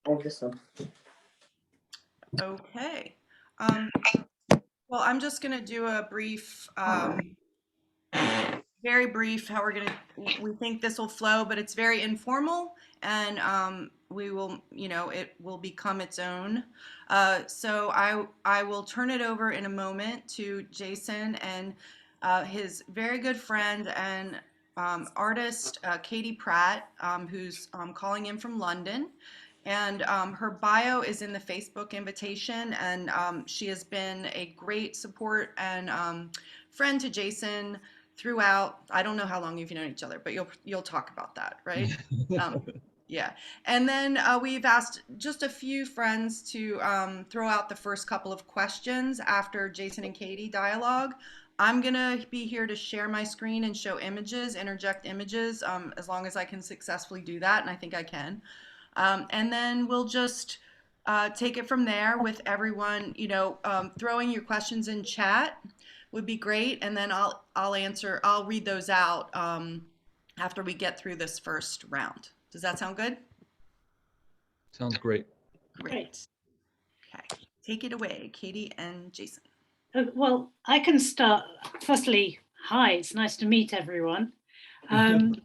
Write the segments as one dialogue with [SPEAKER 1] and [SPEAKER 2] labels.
[SPEAKER 1] of this one.
[SPEAKER 2] Okay. Well, I'm just going to do a brief, very brief, how we think this will flow, but it's very informal and we will, it will become its own. So I will turn it over in a moment to Jason and his very good friend and artist, Katie Pratt, who's calling in from London. And her bio is in the Facebook invitation, and she has been a great support and friend to Jason throughout. I don't know how long you've known each other, but you'll talk about that, right? Um, yeah. And then we've asked just a few friends to throw out the first couple of questions after Jason and Katie dialogue. I'm gonna be here to share my screen and show images, interject images, as long as I can successfully do that, and I think I can. And then we'll just take it from there with everyone, throwing your questions in chat would be great, and then I'll read those out after we get through this first round. Does that sound good?
[SPEAKER 3] Sounds great.
[SPEAKER 2] Great. Okay, take it away, Katie and Jason.
[SPEAKER 4] Well, I can start. Firstly, hi, it's nice to meet everyone. And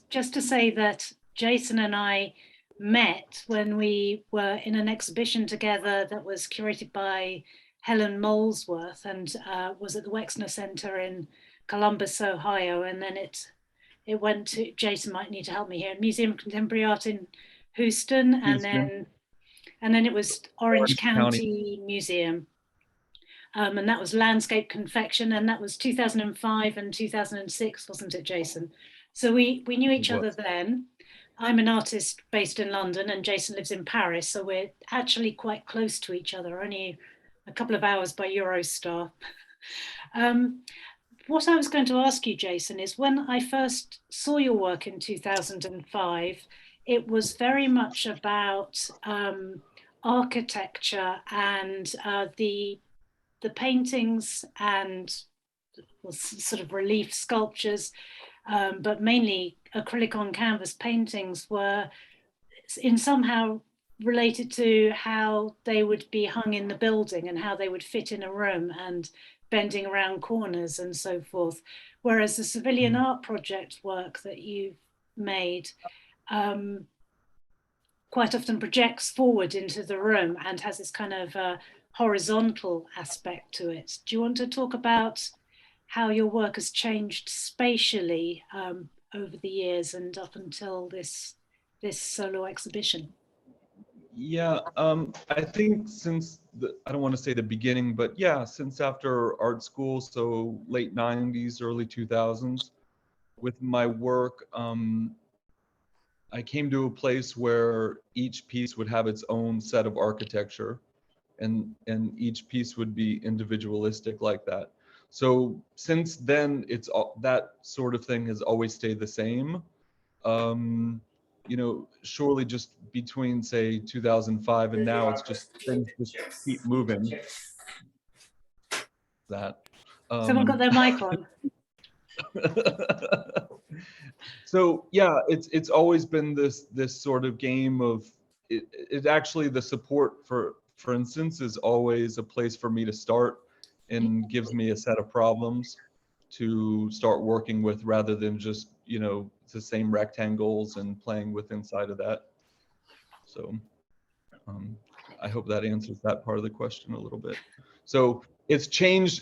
[SPEAKER 4] just to say that Jason and I met when we were in an exhibition together that was curated by Helen Molesworth and was at the Wexner Center in Columbus, Ohio. And then it went to, Jason might need to help me here, Museum of Contemporary Art in Houston, and then it was Orange County Museum. And that was Landscape Confection, and that was 2005 and 2006, wasn't it, Jason? So we knew each other then. I'm an artist based in London and Jason lives in Paris, so we're actually quite close to each other, only a couple of hours by Eurostar. What I was going to ask you, Jason, is when I first saw your work in 2005, it was very much about architecture and the paintings and sort of relief sculptures, but mainly acrylic on canvas paintings were in somehow related to how they would be hung in the building and how they would fit in a room and bending around corners and so forth. Whereas the civilian art project work that you've made quite often projects forward into the room and has this kind of horizontal aspect to it. Do you want to talk about how your work has changed spatially over the years and up until this solo exhibition?
[SPEAKER 3] Yeah, I think since I don't want to say the beginning, but yeah, since after art school, so late 90s, early 2000s, with my work, I came to a place where each piece would have its own set of architecture, and each piece would be individualistic like that. So since then, that sort of thing has always stayed the same. Surely just between say 2005 and now, it's just things just keep moving. That.
[SPEAKER 4] Someone got their mic on.
[SPEAKER 3] So yeah, it's always been this sort of game of it actually, the support for instance is always a place for me to start and gives me a set of problems to start working with rather than just the same rectangles and playing with inside of that. So I hope that answers that part of the question a little bit. So it's changed,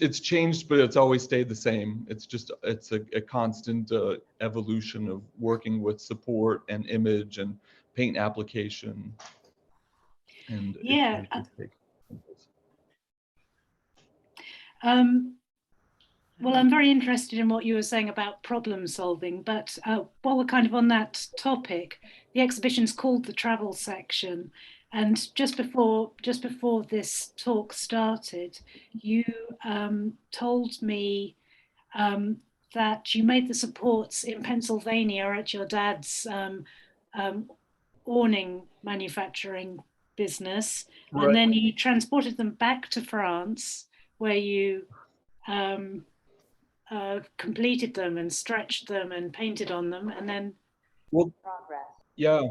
[SPEAKER 3] but it's always stayed the same. It's a constant evolution of working with support and image and paint application. And
[SPEAKER 4] yeah. Well, I'm very interested in what you were saying about problem solving, but while we're kind of on that topic, the exhibition's called The Travel Section. And just before this talk started, you told me that you made the supports in Pennsylvania at your dad's awning manufacturing business, right. And then you transported them back to France, where you completed them and stretched them and painted on them, and then
[SPEAKER 3] progress. Yeah.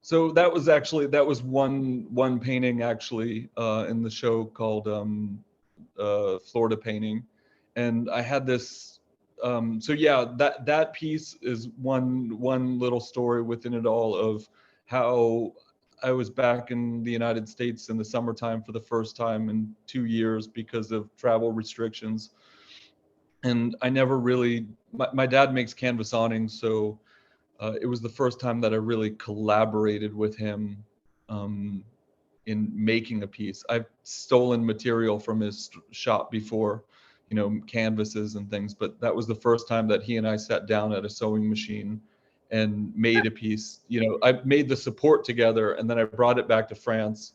[SPEAKER 3] So that was one painting actually in the show called Florida Painting, and I had this. So yeah, that piece is one little story within it all of how I was back in the United States in the summertime for the first time in 2 years because of travel restrictions, and I never really. My dad makes canvas awnings, so it was the first time that I really collaborated with him um, in making a piece. I've stolen material from his shop before, canvases and things, but that was the first time that he and I sat down at a sewing machine and made a piece. I made the support together, and then I brought it back to France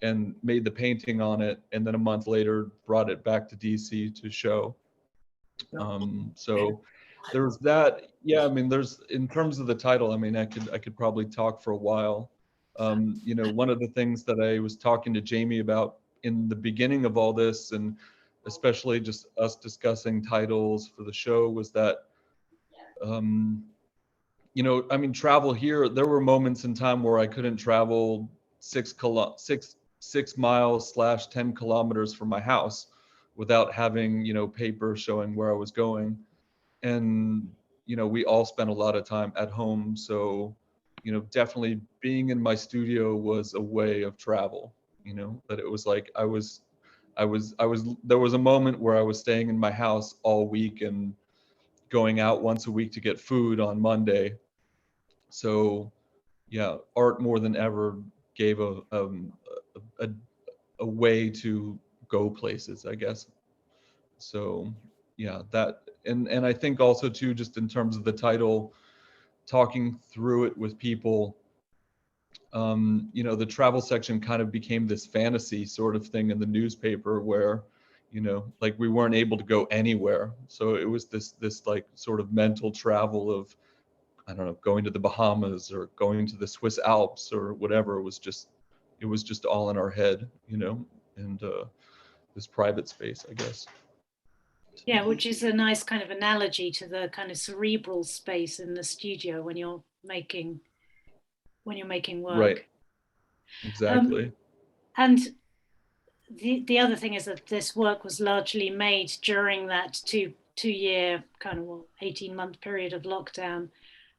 [SPEAKER 3] and made the painting on it, and then a month later brought it back to DC to show. So there's that. Yeah, I mean, there's, in terms of the title, I mean, I could probably talk for a while. One of the things that I was talking to Jayme about in the beginning of all this, and especially just us discussing titles for the show, was that, I mean, travel here, there were moments in time where I couldn't travel 6 miles/10 kilometers from my house without having, paper showing where I was going. And we all spent a lot of time at home, so definitely being in my studio was a way of travel. That it was like there was a moment where I was staying in my house all week and going out once a week to get food on Monday. So yeah, art more than ever gave a, a way to go places, I guess. So yeah, that, and I think also too, just in terms of the title, talking through it with people, the travel section kind of became this fantasy sort of thing in the newspaper where, like we weren't able to go anywhere. So it was this like sort of mental travel of, I don't know, going to the Bahamas or going to the Swiss Alps or whatever. It was just all in our head, and this private space, I guess.
[SPEAKER 4] Yeah, which is a nice kind of analogy to the kind of cerebral space in the studio when you're making work.
[SPEAKER 3] Right. Exactly.
[SPEAKER 4] And the other thing is that this work was largely made during that two-year kind of 18-month period of lockdown.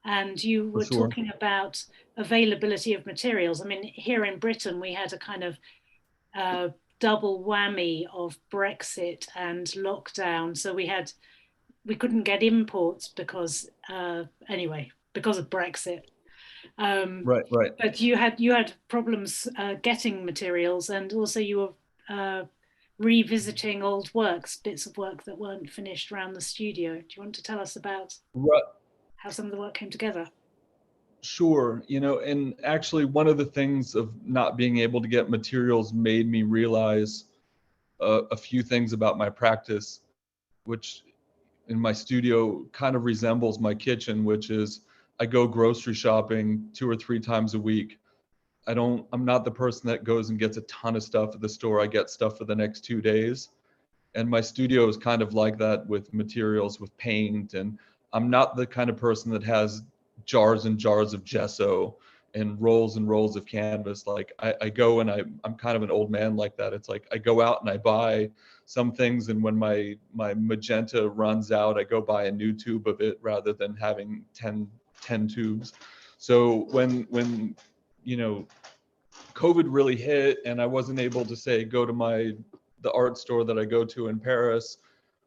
[SPEAKER 4] And you were talking about availability of materials. I mean, here in Britain, we had a kind of double whammy of Brexit and lockdown. So we couldn't get imports because because of Brexit.
[SPEAKER 3] Right.
[SPEAKER 4] But you had problems getting materials, and also you were revisiting old works, bits of work that weren't finished around the studio. Do you want to tell us about how some of the work came together?
[SPEAKER 3] Sure. And actually one of the things of not being able to get materials made me realize a few things about my practice, which in my studio kind of resembles my kitchen, which is I go grocery shopping 2 or 3 times a week. I'm not the person that goes and gets a ton of stuff at the store. I get stuff for the next 2 days. And my studio is kind of like that with materials, with paint. And I'm not the kind of person that has jars and jars of gesso and rolls of canvas. Like I go and I'm kind of an old man like that. It's like I go out and I buy some things, and when my magenta runs out, I go buy a new tube of it rather than having 10 tubes. So when COVID really hit and I wasn't able to say go to the art store that I go to in Paris,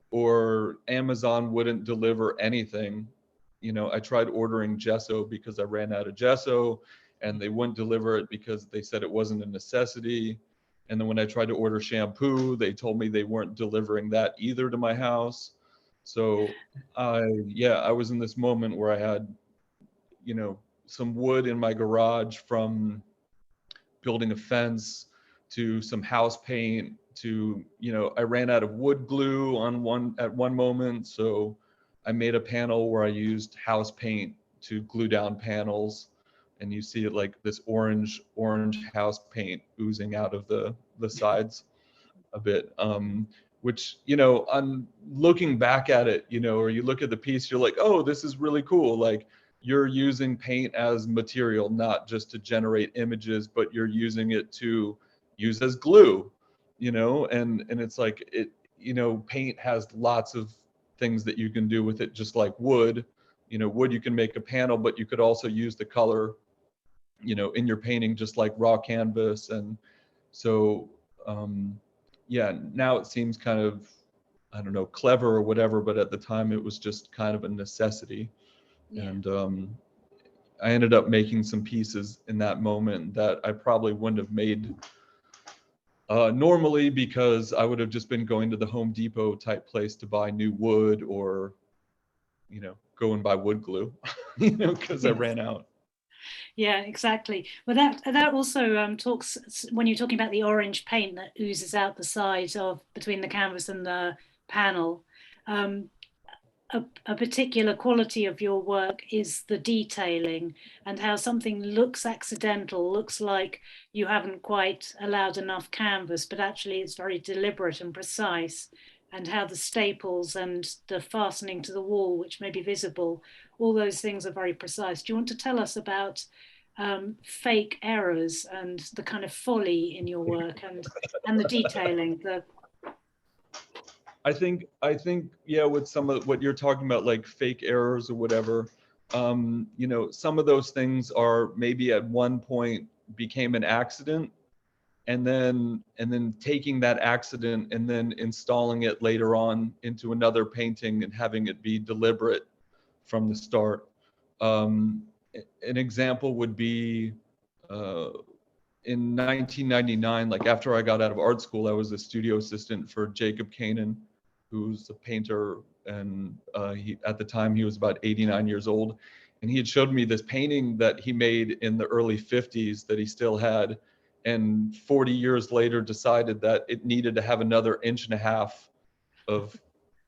[SPEAKER 3] or Amazon wouldn't deliver anything, I tried ordering gesso because I ran out of gesso, and they wouldn't deliver it because they said it wasn't a necessity. And then when I tried to order shampoo, they told me they weren't delivering that either to my house. So I was in this moment where I had, some wood in my garage from building a fence to some house paint to, I ran out of wood glue at one moment. So I made a panel where I used house paint to glue down panels, and you see it like this orange house paint oozing out of the sides a bit. Which, on looking back at it, or you look at the piece, you're like, oh, this is really cool. Like you're using paint as material, not just to generate images, but you're using it to use as glue, you know, and it's like it, you know, paint has lots of things that you can do with it, just like wood. You know, wood, you can make a panel, but you could also use the color, you know, in your painting, just like raw canvas. And so, yeah, now it seems kind of, I don't know, clever or whatever, but at the time it was just kind of a necessity.
[SPEAKER 4] Yeah.
[SPEAKER 3] And I ended up making some pieces in that moment that I probably wouldn't have made normally, because I would have just been going to the Home Depot type place to buy new wood, or, you know, go and buy wood glue, you know, because I ran out.
[SPEAKER 4] Yeah, exactly. Well, that also talks, when you're talking about the orange paint that oozes out the sides of between the canvas and the panel. A particular quality of your work is the detailing, and how something looks accidental, looks like you haven't quite allowed enough canvas, but actually it's very deliberate and precise, and how the staples and the fastening to the wall, which may be visible, all those things are very precise. Do you want to tell us about fake errors and the kind of folly in your work, and the detailing,
[SPEAKER 3] I think, yeah, with some of what you're talking about, like fake errors or whatever, you know, some of those things are maybe at one point became an accident, and then taking that accident and then installing it later on into another painting and having it be deliberate from the start. An example would be in 1999, like after I got out of art school, I was a studio assistant for Jacob Kanan, who's a painter, and he, at the time, he was about 89 years old, and he had showed me this painting that he made in the early 50s that he still had, and 40 years later decided that it needed to have another 1.5 inches of,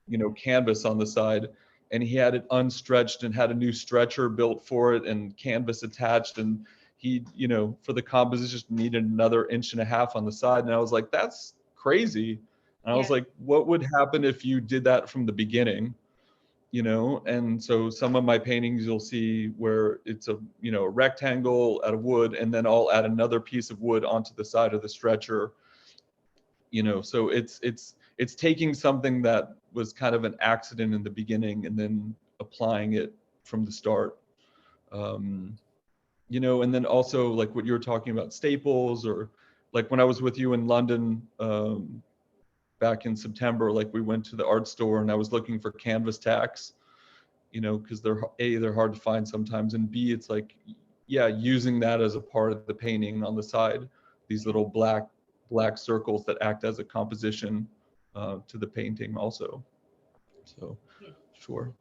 [SPEAKER 3] you know, canvas on the side, and he had it unstretched and had a new stretcher built for it and canvas attached, and he, you know, for the composition just needed another 1.5 inches on the side. And I was like, that's crazy. And I was like, what would happen if you did that from the beginning? You know, and so some of my paintings you'll see where it's a, you know, a rectangle out of wood, and then I'll add another piece of wood onto the side of the stretcher. You know, so it's taking something that was kind of an accident in the beginning and then applying it from the start. You know, and then also like what you were talking about, staples, or like when I was with you in London back in September, like we went to the art store and I was looking for canvas tacks, you know, because they're hard to find sometimes, and B, it's like, yeah, using that as a part of the painting on the side, these little black circles that act as a composition to the painting also. So, sure.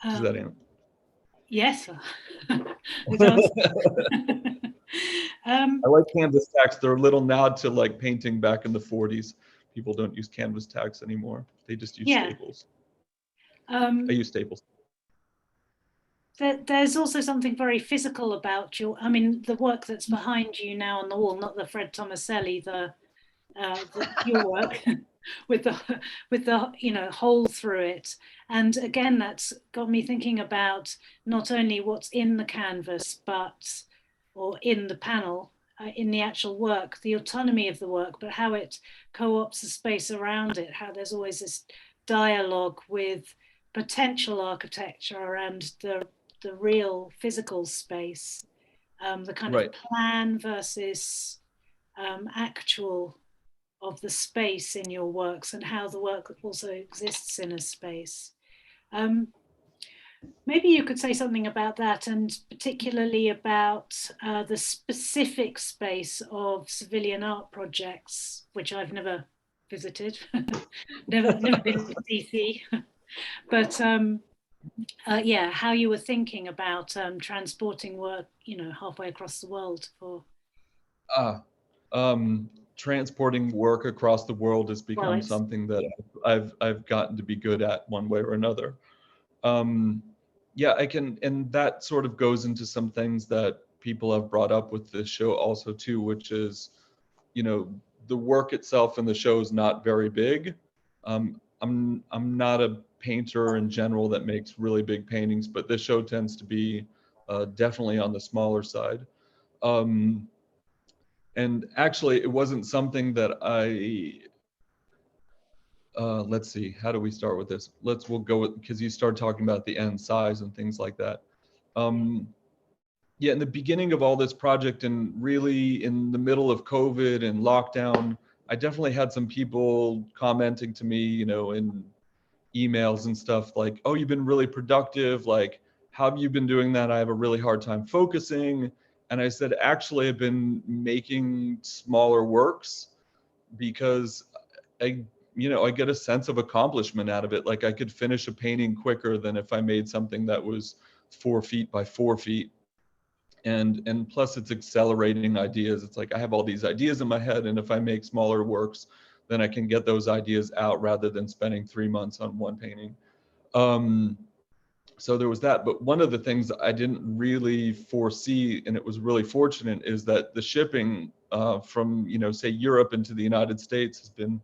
[SPEAKER 3] Does that answer?
[SPEAKER 4] Yes. It does.
[SPEAKER 3] I like canvas tacks. They're a little nod to like painting back in the 40s. People don't use canvas tacks anymore. They just use staples. I use staples.
[SPEAKER 4] There's also something very physical about I mean, the work that's behind you now on the wall, not the Fred Tomaselli, your work with the you know, hole through it. And again, that's got me thinking about not only what's in the canvas, or in the panel, in the actual work, the autonomy of the work, but how it co-opts the space around it, how there's always this dialogue with potential architecture and the real physical space, the kind of plan versus actual of the space in your works, and how the work also exists in a space. Maybe you could say something about that, and particularly about the specific space of civilian art projects, which I've never visited, never been to DC, but yeah, how you were thinking about transporting work, you know, halfway across the world for.
[SPEAKER 3] Transporting work across the world has become something that I've gotten to be good at one way or another. Yeah, I can, and that sort of goes into some things that people have brought up with this show also too, which is, you know, the work itself in the show is not very big. I'm not a painter in general that makes really big paintings, but this show tends to be definitely on the smaller side. And actually, it wasn't something that let's see, how do we start with this? We'll go with, because you started talking about the end size and things like that. Yeah, in the beginning of all this project and really in the middle of COVID and lockdown, I definitely had some people commenting to me, you know, in emails and stuff like, oh, you've been really productive. Like, how have you been doing that? I have a really hard time focusing. And I said, actually, I've been making smaller works because I get a sense of accomplishment out of it. Like I could finish a painting quicker than if I made something that was 4 feet by 4 feet. And plus it's accelerating ideas. It's like I have all these ideas in my head, and if I make smaller works, then I can get those ideas out rather than spending 3 months on one painting. So there was that. But one of the things I didn't really foresee, and it was really fortunate, is that the shipping from, you know, say Europe into the United States has been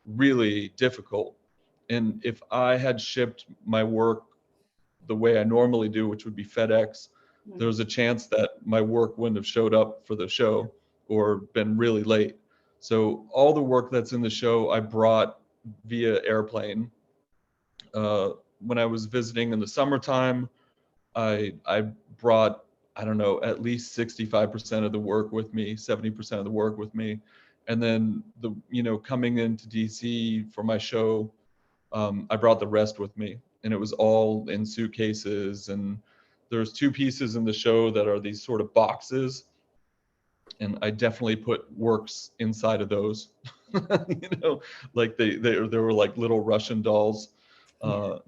[SPEAKER 3] really difficult. And if I had shipped my work the way I normally do, which would be FedEx, there's a chance that my work wouldn't have showed up for the show or been really late. So all the work that's in the show, I brought via airplane. When I was visiting in the summertime, I brought, I don't know, at least 65% of the work with me, 70% of the work with me. And then coming into DC for my show, I brought the rest with me, and it was all in suitcases. And there's 2 pieces in the show that are these sort of boxes, and I definitely put works inside of those. Like they were like little Russian dolls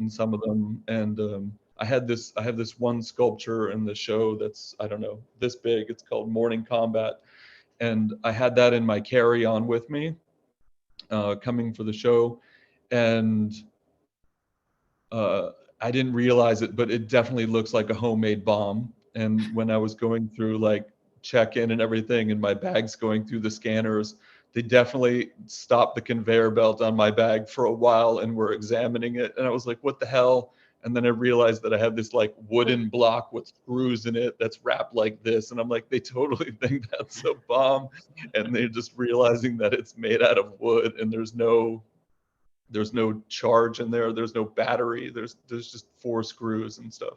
[SPEAKER 3] in some of them. And I have this one sculpture in the show that's, I don't know, this big. It's called Morning Combat, and I had that in my carry-on with me coming for the show. And I didn't realize it, but it definitely looks like a homemade bomb. And when I was going through like check-in and everything, and my bag's going through the scanners, they definitely stopped the conveyor belt on my bag for a while and were examining it. And I was like, what the hell? And then I realized that I have this like wooden block with screws in it that's wrapped like this. And I'm like, they totally think that's a bomb. And they're just realizing that it's made out of wood, and there's no charge in there. There's no battery. There's just 4 screws and stuff.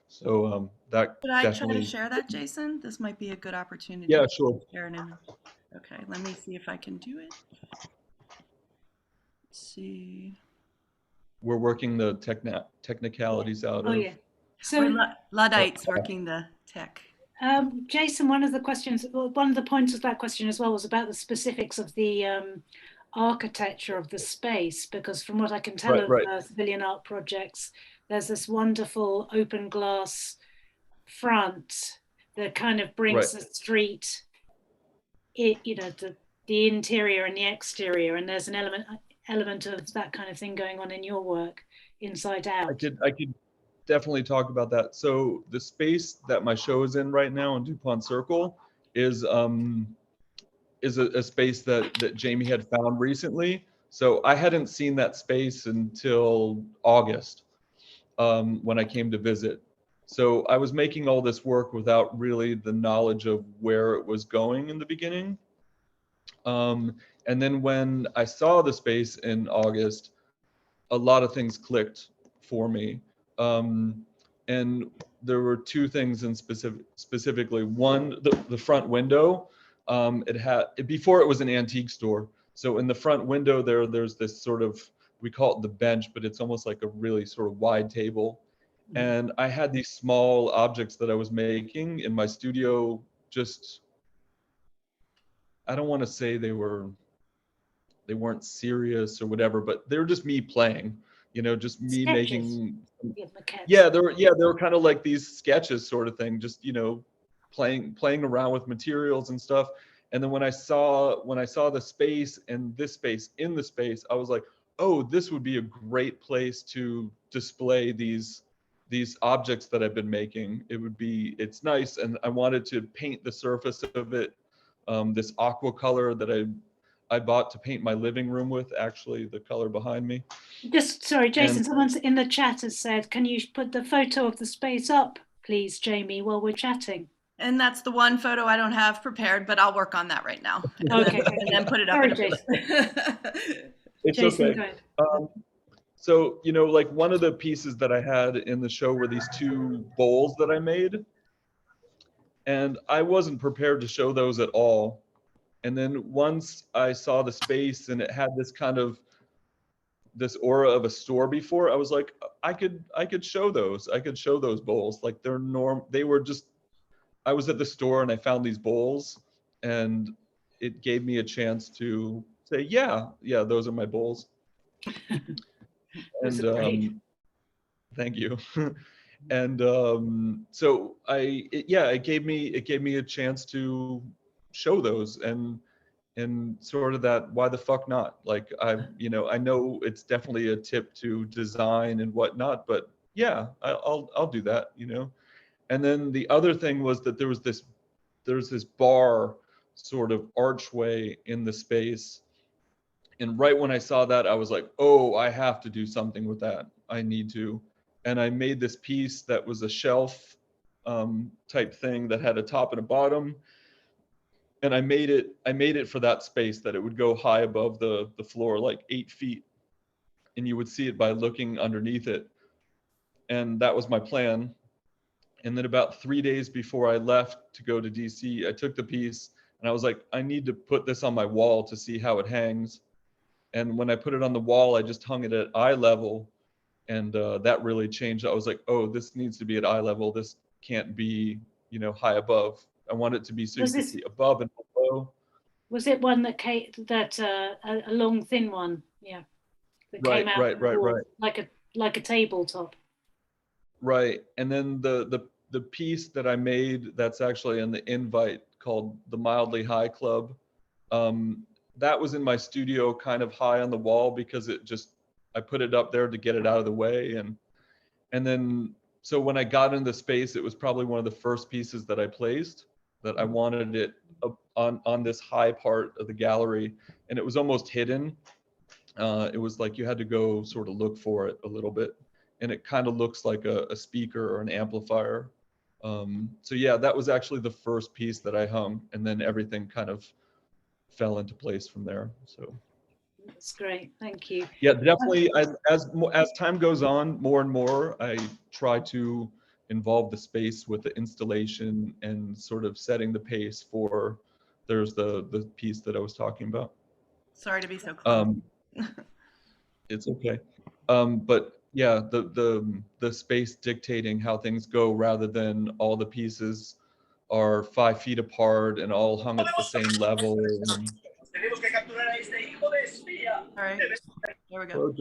[SPEAKER 3] So that
[SPEAKER 2] Could I try to
[SPEAKER 3] definitely.
[SPEAKER 2] share that, Jason? This might be a good opportunity
[SPEAKER 3] Yeah,
[SPEAKER 2] to
[SPEAKER 3] sure.
[SPEAKER 2] share an image. Okay, let me see if I can do it. Let's see.
[SPEAKER 3] We're working the technicalities out of.
[SPEAKER 4] Yeah. So
[SPEAKER 2] Luddites working the tech.
[SPEAKER 4] Jason, one of the points of that question as well was about the specifics of the architecture of the space, because from what I can tell of civilian art projects, there's this wonderful open glass front that kind of brings the street, the interior and the exterior, and there's an element of that kind of thing going on in your work, inside out.
[SPEAKER 3] I could definitely talk about that. So the space that my show is in right now in DuPont Circle is a space that Jayme had found recently. So I hadn't seen that space until August when I came to visit. So I was making all this work without really the knowledge of where it was going in the beginning. And then when I saw the space in August, a lot of things clicked for me. And there were 2 things in specifically. One, the front window. Before it was an antique store. So in the front window there's this sort of, we call it the bench, but it's almost like a really sort of wide table. And I had these small objects that I was making in my studio. Just, I don't want to say they weren't serious or whatever, but they were just me playing, just me
[SPEAKER 4] sketches.
[SPEAKER 3] making. Yeah, they were kind of like these sketches sort of thing, just, playing around with materials and stuff. And then when I saw the space and this space in the space, I was like, oh, this would be a great place to display these objects that I've been making. It's nice. And I wanted to paint the surface of it this aqua color that I bought to paint my living room with, actually, the color behind me.
[SPEAKER 4] Just, sorry, Jason,
[SPEAKER 3] And
[SPEAKER 4] someone's in the chat has said, can you put the photo of the space up, please, Jayme, while we're chatting?
[SPEAKER 2] And that's the one photo I don't have prepared, but I'll work on that right now.
[SPEAKER 4] Okay,
[SPEAKER 2] and then put it up.
[SPEAKER 4] Sorry, Jason.
[SPEAKER 3] it's
[SPEAKER 4] Jason,
[SPEAKER 3] okay.
[SPEAKER 4] go ahead.
[SPEAKER 3] So, you know, like one of the pieces that I had in the show were these 2 bowls that I made. And I wasn't prepared to show those at all. And then once I saw the space and it had this aura of a store before, I was like, I could show those. I could show those bowls. Like they were just, I was at the store and I found these bowls, and it gave me a chance to say, yeah, those are my bowls.
[SPEAKER 4] Those are great.
[SPEAKER 3] Thank you. And so it gave me a chance to show those, and sort of that, why the fuck not? Like, I know it's definitely a tip to design and whatnot, but yeah, I'll do that, you know. And then the other thing was that there's this bar sort of archway in the space. And right when I saw that, I was like, oh, I have to do something with that. I need to. And I made this piece that was a shelf type thing that had a top and a bottom. And I made it for that space, that it would go high above the floor, like 8 feet. And you would see it by looking underneath it. And that was my plan. And then about 3 days before I left to go to DC, I took the piece and I was like, I need to put this on my wall to see how it hangs. And when I put it on the wall, I just hung it at eye level. And that really changed. I was like, oh, this needs to be at eye level. This can't be, you know, high above. I want it to be so you can see above and below.
[SPEAKER 4] Was it one that came, a long thin one? Yeah. That came out right. Like a tabletop.
[SPEAKER 3] Right. And then the piece that I made that's actually in the invite, called the Mildly High Club, that was in my studio, kind of high on the wall, because I put it up there to get it out of the way. And then, so when I got into the space, it was probably one of the first pieces that I placed, that I wanted it up on this high part of the gallery, and it was almost hidden. It was like you had to go sort of look for it a little bit, and it kind of looks like a speaker or an amplifier. So yeah, that was actually the first piece that I hung, and then everything kind of fell into place from there. So
[SPEAKER 4] that's great, thank you.
[SPEAKER 3] Yeah, definitely. As time goes on, more and more, I try to involve the space with the installation and sort of setting the pace for. There's the piece that I was talking about.
[SPEAKER 2] Sorry to be so close.
[SPEAKER 3] It's okay. But yeah, the space dictating how things go, rather than all the pieces are 5 feet apart and all hung at the same level.
[SPEAKER 2] All right, there we go.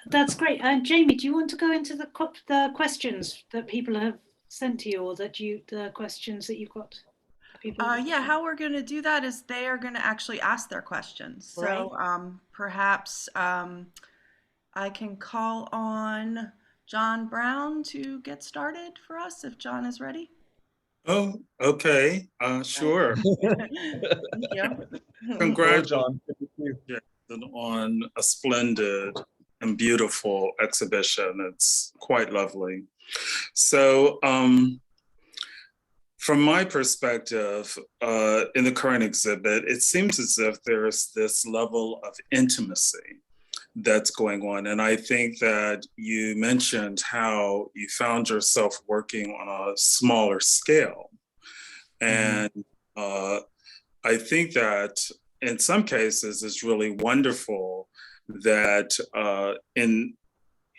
[SPEAKER 4] That's great. And Jayme, do you want to go into the questions that people have sent to you, or the questions that you've got?
[SPEAKER 2] Yeah, how we're going to do that is they are going to actually ask their questions. So perhaps I can call on John Brown to get started for us, if John is ready.
[SPEAKER 1] Oh, okay. Sure.
[SPEAKER 2] Thank you.
[SPEAKER 1] Congratulations on a splendid and beautiful exhibition. It's quite lovely. So, from my perspective, in the current exhibit, it seems as if there's this level of intimacy that's going on. And I think that you mentioned how you found yourself working on a smaller scale. And I think that in some cases it's really wonderful that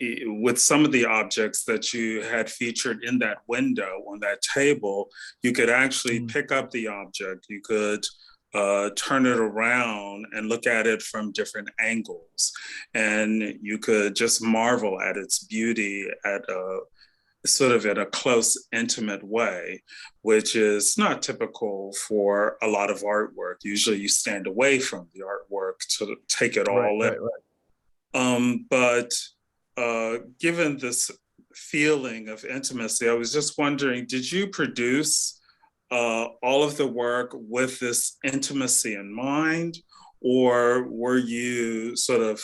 [SPEAKER 1] with some of the objects that you had featured in that window on that table, you could actually pick up the object. You could turn it around and look at it from different angles. And you could just marvel at its beauty at a sort of in a close, intimate way, which is not typical for a lot of artwork. Usually you stand away from the artwork to take it all in. But given this feeling of intimacy, I was just wondering, did you produce all of the work with this intimacy in mind, or were you sort of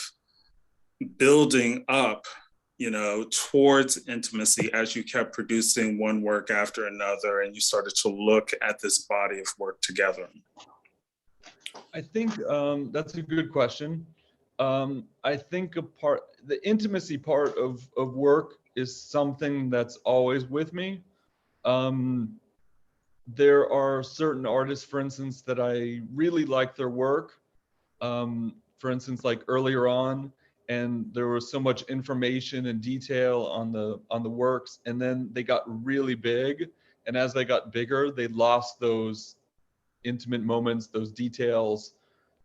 [SPEAKER 1] building up, towards intimacy as you kept producing one work after another and you started to look at this body of work together?
[SPEAKER 3] I think that's a good question. I think the intimacy part of work is something that's always with me. There are certain artists, for instance, that I really like their work. For instance, like earlier on, and there was so much information and detail on the works, and then they got really big, and as they got bigger, they lost those intimate moments, those details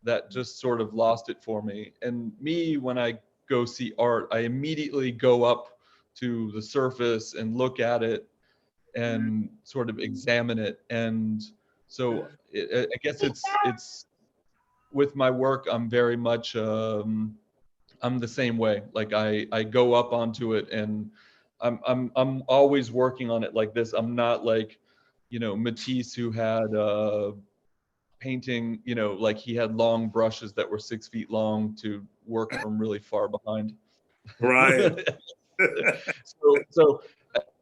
[SPEAKER 3] that just sort of lost it for me. And me, when I go see art, I immediately go up to the surface and look at it and sort of examine it. And so I guess it's with my work, I'm very much I'm the same way. Like I go up onto it and I'm always working on it like this. I'm not like, Matisse, who had painting, like he had long brushes that were 6 feet long to work from really far behind.
[SPEAKER 1] Right.
[SPEAKER 3] So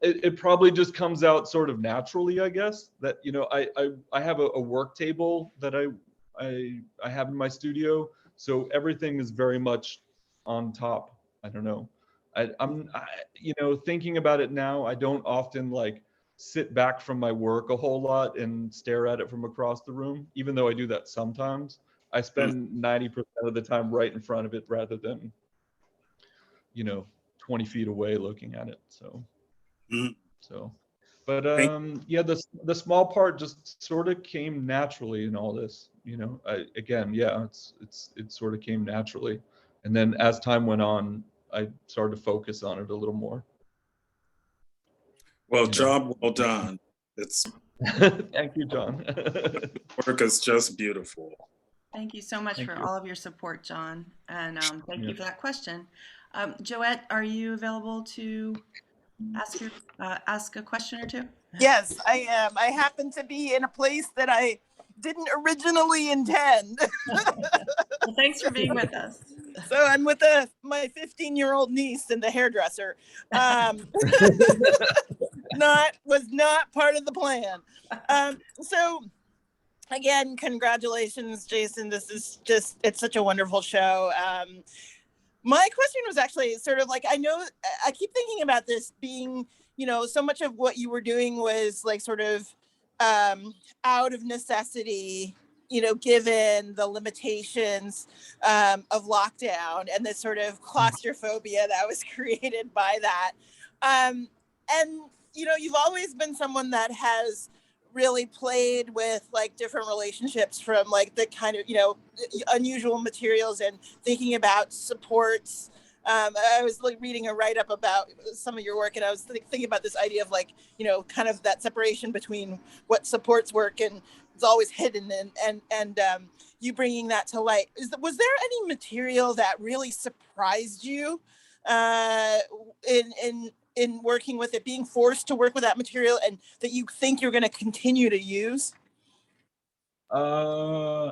[SPEAKER 3] it probably just comes out sort of naturally, I guess, that, I have a work table that I have in my studio. So everything is very much on top. I don't know. I'm thinking about it now, I don't often like sit back from my work a whole lot and stare at it from across the room, even though I do that sometimes. I spend 90% of the time right in front of it rather than, 20 feet away looking at it. But yeah, the small part just sort of came naturally in all this, it sort of came naturally. And then as time went on, I started to focus on it a little more.
[SPEAKER 1] Well, job well done. It's
[SPEAKER 3] Thank you, John.
[SPEAKER 1] work is just beautiful.
[SPEAKER 2] Thank you so much
[SPEAKER 3] Thank
[SPEAKER 2] for
[SPEAKER 3] you.
[SPEAKER 2] all of your support, John. And thank you for that question. Joette, are you available to ask a question or two?
[SPEAKER 5] Yes, I am. I happen to be in a place that I didn't originally intend.
[SPEAKER 2] Well, thanks for being with us.
[SPEAKER 5] So I'm with my 15-year-old niece and the hairdresser. Was not part of the plan. So again, congratulations, Jason. This is it's such a wonderful show. My question was actually sort of like, I keep thinking about this being, so much of what you were doing was like sort of out of necessity, given the limitations of lockdown and the sort of claustrophobia that was created by that. And, you've always been someone that has really played with like different relationships from like the kind of, unusual materials and thinking about supports. I was like reading a write-up about some of your work, and I was thinking about this idea of like, kind of that separation between what supports work and it's always hidden, and you bringing that to light. Was there any material that really surprised you in working with it, being forced to work with that material, and that you think you're going to continue to use?
[SPEAKER 3] I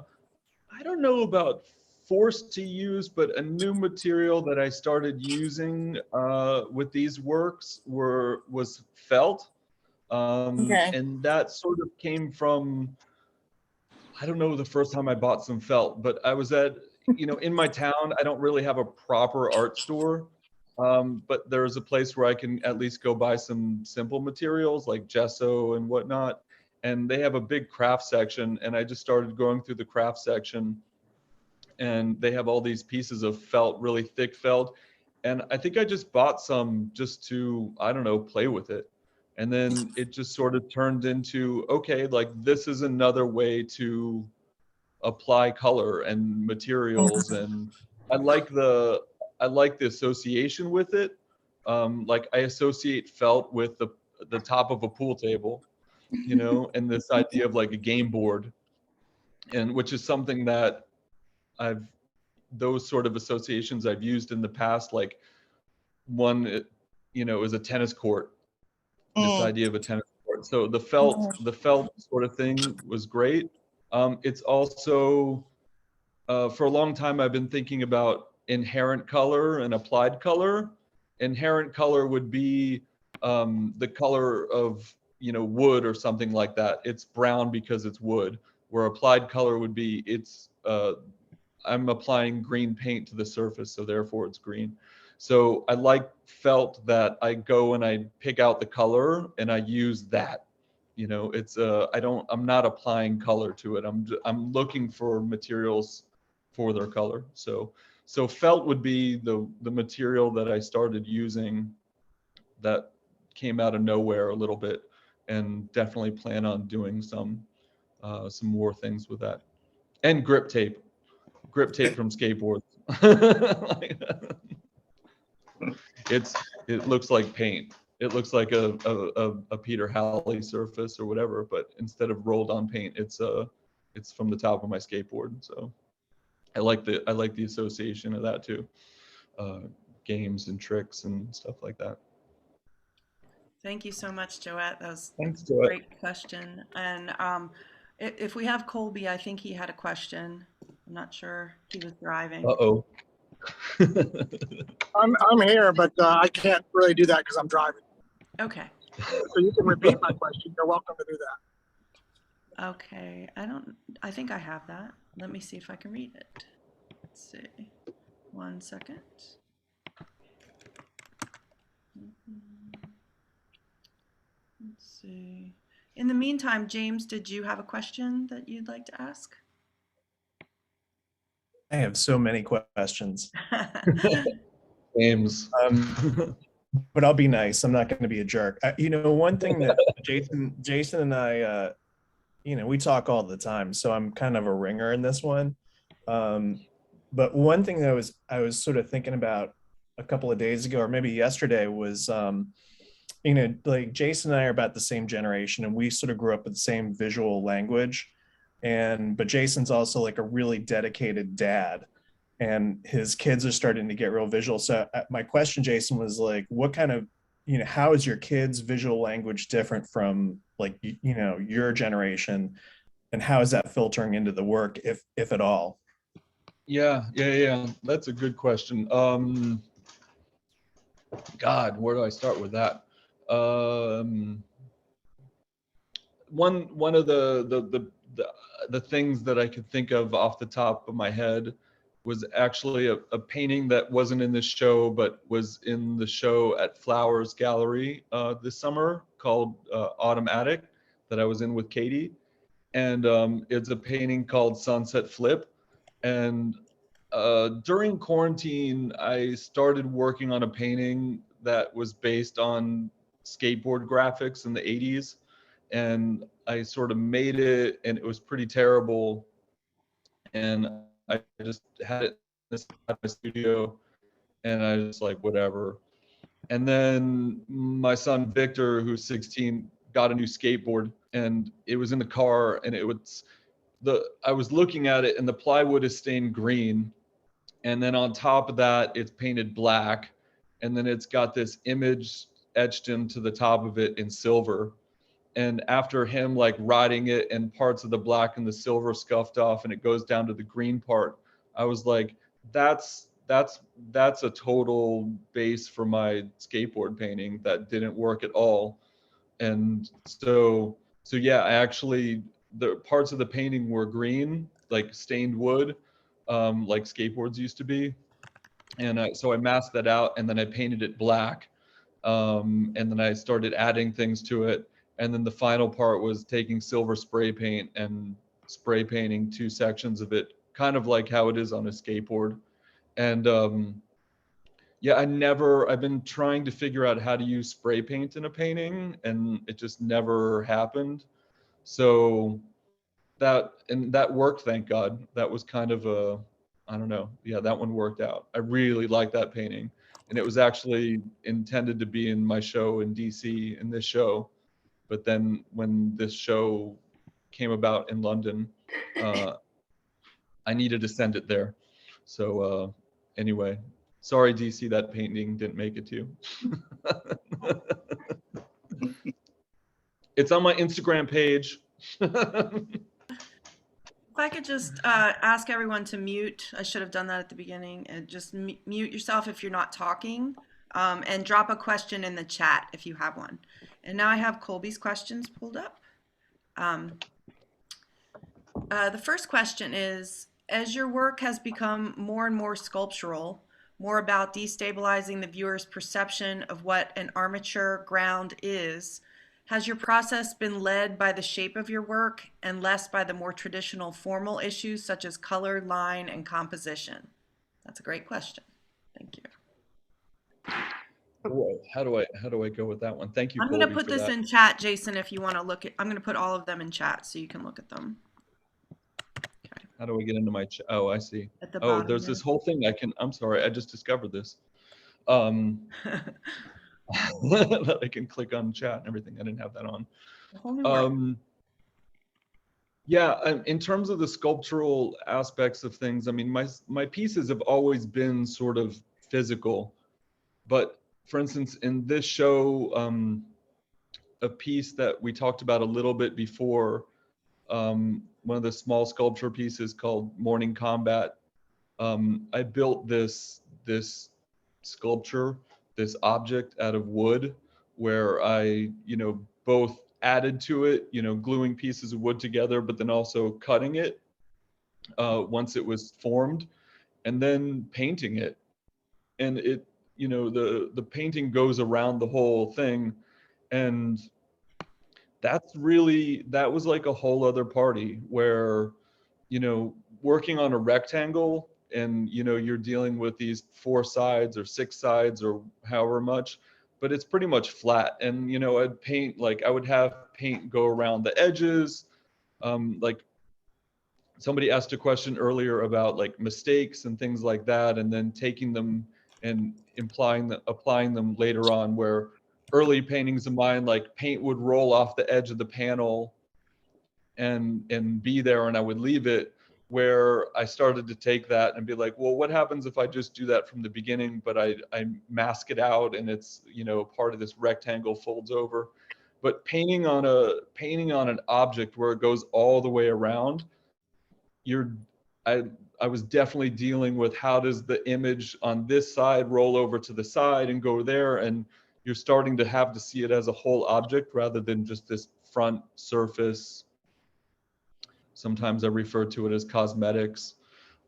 [SPEAKER 3] don't know about forced to use, but a new material that I started using with these works was felt.
[SPEAKER 5] Okay.
[SPEAKER 3] And that sort of came from, I don't know the first time I bought some felt, but I was at, in my town, I don't really have a proper art store. But there's a place where I can at least go buy some simple materials like gesso and whatnot. And they have a big craft section, and I just started going through the craft section, and they have all these pieces of felt, really thick felt. And I think I just bought some just to, I don't know, play with it. And then it just sort of turned into, okay, like this is another way to apply color and materials. And I like the association with it. Like I associate felt with the top of a pool table, and this idea of like a game board, and which is something that those sort of associations I've used in the past. Like one, is a tennis court. This idea of a tennis court. So the felt sort of thing was great. It's also, for a long time, I've been thinking about inherent color and applied color. Inherent color would be the color of, wood or something like that. It's brown because it's wood. Where applied color would be, I'm applying green paint to the surface, so therefore it's green. So I felt that I go and I pick out the color and I use that. I'm not applying color to it. I'm looking for materials for their color. So felt would be the material that I started using that came out of nowhere a little bit, and definitely plan on doing some more things with that. And grip tape from skateboards. It looks like paint. It looks like a Peter Halley surface or whatever, but instead of rolled on paint, it's from the top of my skateboard. So I like the association of that too. Games and tricks and stuff like that.
[SPEAKER 2] Thank you so much, Joette. That was
[SPEAKER 3] Thanks,
[SPEAKER 2] a
[SPEAKER 3] Joette.
[SPEAKER 2] great question. And if we have Colby, I think he had a question. I'm not sure. He was driving.
[SPEAKER 3] Uh-oh.
[SPEAKER 6] I'm here, but I can't really do that because I'm driving.
[SPEAKER 2] Okay.
[SPEAKER 6] So you can repeat my question. You're welcome to do that.
[SPEAKER 2] Okay. I think I have that. Let me see if I can read it. Let's see. 1 second. Let's see. In the meantime, James, did you have a question that you'd like to ask?
[SPEAKER 7] I have so many questions.
[SPEAKER 3] James.
[SPEAKER 7] But I'll be nice. I'm not going to be a jerk. One thing that Jason and I, we talk all the time, so I'm kind of a ringer in this one. But one thing that I was sort of thinking about a couple of days ago, or maybe yesterday, was, like Jason and I are about the same generation, and we sort of grew up with the same visual language. But Jason's also like a really dedicated dad, and his kids are starting to get real visual. So my question, Jason, was like, what kind of, how is your kids' visual language different from like, your generation, and how is that filtering into the work, if at all?
[SPEAKER 3] Yeah. That's a good question. God, where do I start with that? One of the things that I could think of off the top of my head was actually a painting that wasn't in this show, but was in the show at Flowers Gallery this summer, called Autumn Attic, that I was in with Katie. And it's a painting called Sunset Flip. And during quarantine, I started working on a painting that was based on skateboard graphics in the 80s. And I sort of made it, and it was pretty terrible. And I just had it in my studio, and I was like, whatever. And then my son Victor, who's 16, got a new skateboard, and it was in the car, and I was looking at it, and the plywood is stained green, and then on top of that, it's painted black, and then it's got this image etched into the top of it in silver. And after him like riding it, and parts of the black and the silver scuffed off, and it goes down to the green part, I was like, that's a total base for my skateboard painting that didn't work at all. And so yeah, the parts of the painting were green, like stained wood, like skateboards used to be. And so I masked that out, and then I painted it black. And then I started adding things to it. And then the final part was taking silver spray paint and spray painting 2 sections of it, kind of like how it is on a skateboard. And yeah, I've been trying to figure out how to use spray paint in a painting, and it just never happened. So that worked, thank God. That was kind of I don't know. Yeah, that one worked out. I really like that painting. And it was actually intended to be in my show in DC, in this show. But then when this show came about in London, I needed to send it there. So anyway, sorry, DC, that painting didn't make it to you. It's on my Instagram page.
[SPEAKER 2] If I could just ask everyone to mute, I should have done that at the beginning, and just mute yourself if you're not talking, and drop a question in the chat if you have one. And now I have Colby's questions pulled up. The first question is, as your work has become more and more sculptural, more about destabilizing the viewer's perception of what an armature ground is, has your process been led by the shape of your work and less by the more traditional formal issues such as color, line, and composition? That's a great question. Thank you.
[SPEAKER 3] How do I go with that one? Thank you,
[SPEAKER 2] I'm going to
[SPEAKER 3] Colby,
[SPEAKER 2] put
[SPEAKER 3] for
[SPEAKER 2] this
[SPEAKER 3] that.
[SPEAKER 2] in chat, Jason, if you want to look at. I'm going to put all of them in chat so you can look at them. Okay.
[SPEAKER 3] How do I get into my chat? Oh, I see.
[SPEAKER 2] At the
[SPEAKER 3] Oh,
[SPEAKER 2] bottom
[SPEAKER 3] there's
[SPEAKER 2] there.
[SPEAKER 3] this whole thing I'm sorry, I just discovered this. That I can click on chat and everything. I didn't have that on.
[SPEAKER 2] A whole new world.
[SPEAKER 3] Yeah, in terms of the sculptural aspects of things, I mean, my pieces have always been sort of physical. But for instance, in this show, a piece that we talked about a little bit before, one of the small sculpture pieces called Morning Combat, I built this sculpture, this object out of wood, where I, both added to it, gluing pieces of wood together, but then also cutting it once it was formed, and then painting it. And it, the painting goes around the whole thing. And that was like a whole other party where, working on a rectangle and, you're dealing with these 4 sides or 6 sides or however much, but it's pretty much flat. And, I would have paint go around the edges. Like somebody asked a question earlier about like mistakes and things like that, and then taking them and applying them later on, where early paintings of mine, like paint would roll off the edge of the panel and be there, and I would leave it, where I started to take that and be like, well, what happens if I just do that from the beginning, but I mask it out and it's, part of this rectangle folds over. But painting on an object where it goes all the way around, I was definitely dealing with how does the image on this side roll over to the side and go there, and you're starting to have to see it as a whole object rather than just this front surface. Sometimes I refer to it as cosmetics,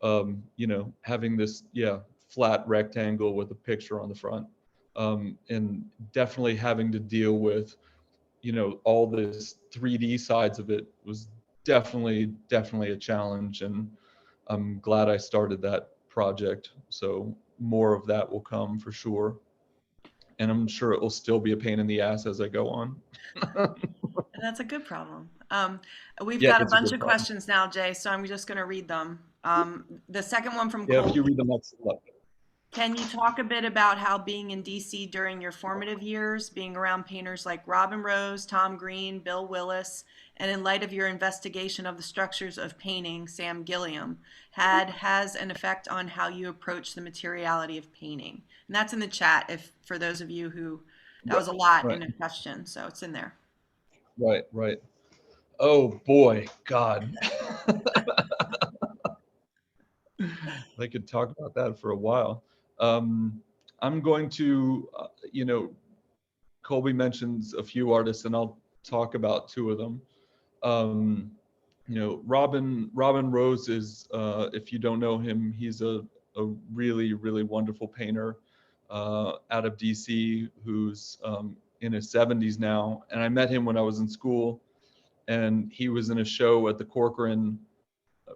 [SPEAKER 3] having this, flat rectangle with a picture on the front, and definitely having to deal with, all this 3D sides of it was definitely a challenge. And I'm glad I started that project. So more of that will come for sure. And I'm sure it will still be a pain in the ass as I go on.
[SPEAKER 2] That's a good problem. We've
[SPEAKER 3] Yeah,
[SPEAKER 2] got a
[SPEAKER 3] it's a
[SPEAKER 2] bunch
[SPEAKER 3] good
[SPEAKER 2] of
[SPEAKER 3] problem.
[SPEAKER 2] questions now, Jay, so I'm just going to read them. The second one from
[SPEAKER 3] Yeah,
[SPEAKER 2] Cole.
[SPEAKER 3] if you read them, that's luck.
[SPEAKER 2] Can you talk a bit about how being in DC during your formative years, being around painters like Robin Rose, Tom Green, Bill Willis, and in light of your investigation of the structures of painting, Sam Gilliam, has an effect on how you approach the materiality of painting? And that's in the chat if for those of you who, that was a lot in a question, so it's in there.
[SPEAKER 3] Right. Oh boy, God. I could talk about that for a while. I'm going to, Colby mentions a few artists, and I'll talk about 2 of them. Robin Rose is, if you don't know him, he's a really, really wonderful painter out of DC who's in his 70s now. And I met him when I was in school, and he was in a show at the Corcoran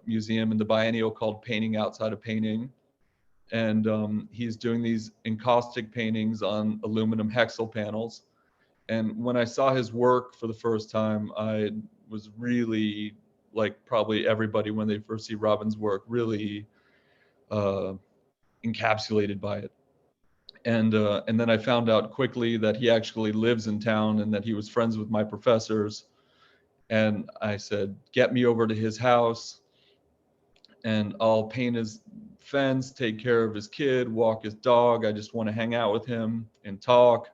[SPEAKER 3] Museum in the biennial called Painting Outside of Painting. And he's doing these encaustic paintings on aluminum hexel panels. And when I saw his work for the first time, I was really, like probably everybody when they first see Robin's work, really encapsulated by it. And then I found out quickly that he actually lives in town and that he was friends with my professors. And I said, get me over to his house and I'll paint his fence, take care of his kid, walk his dog. I just want to hang out with him and talk.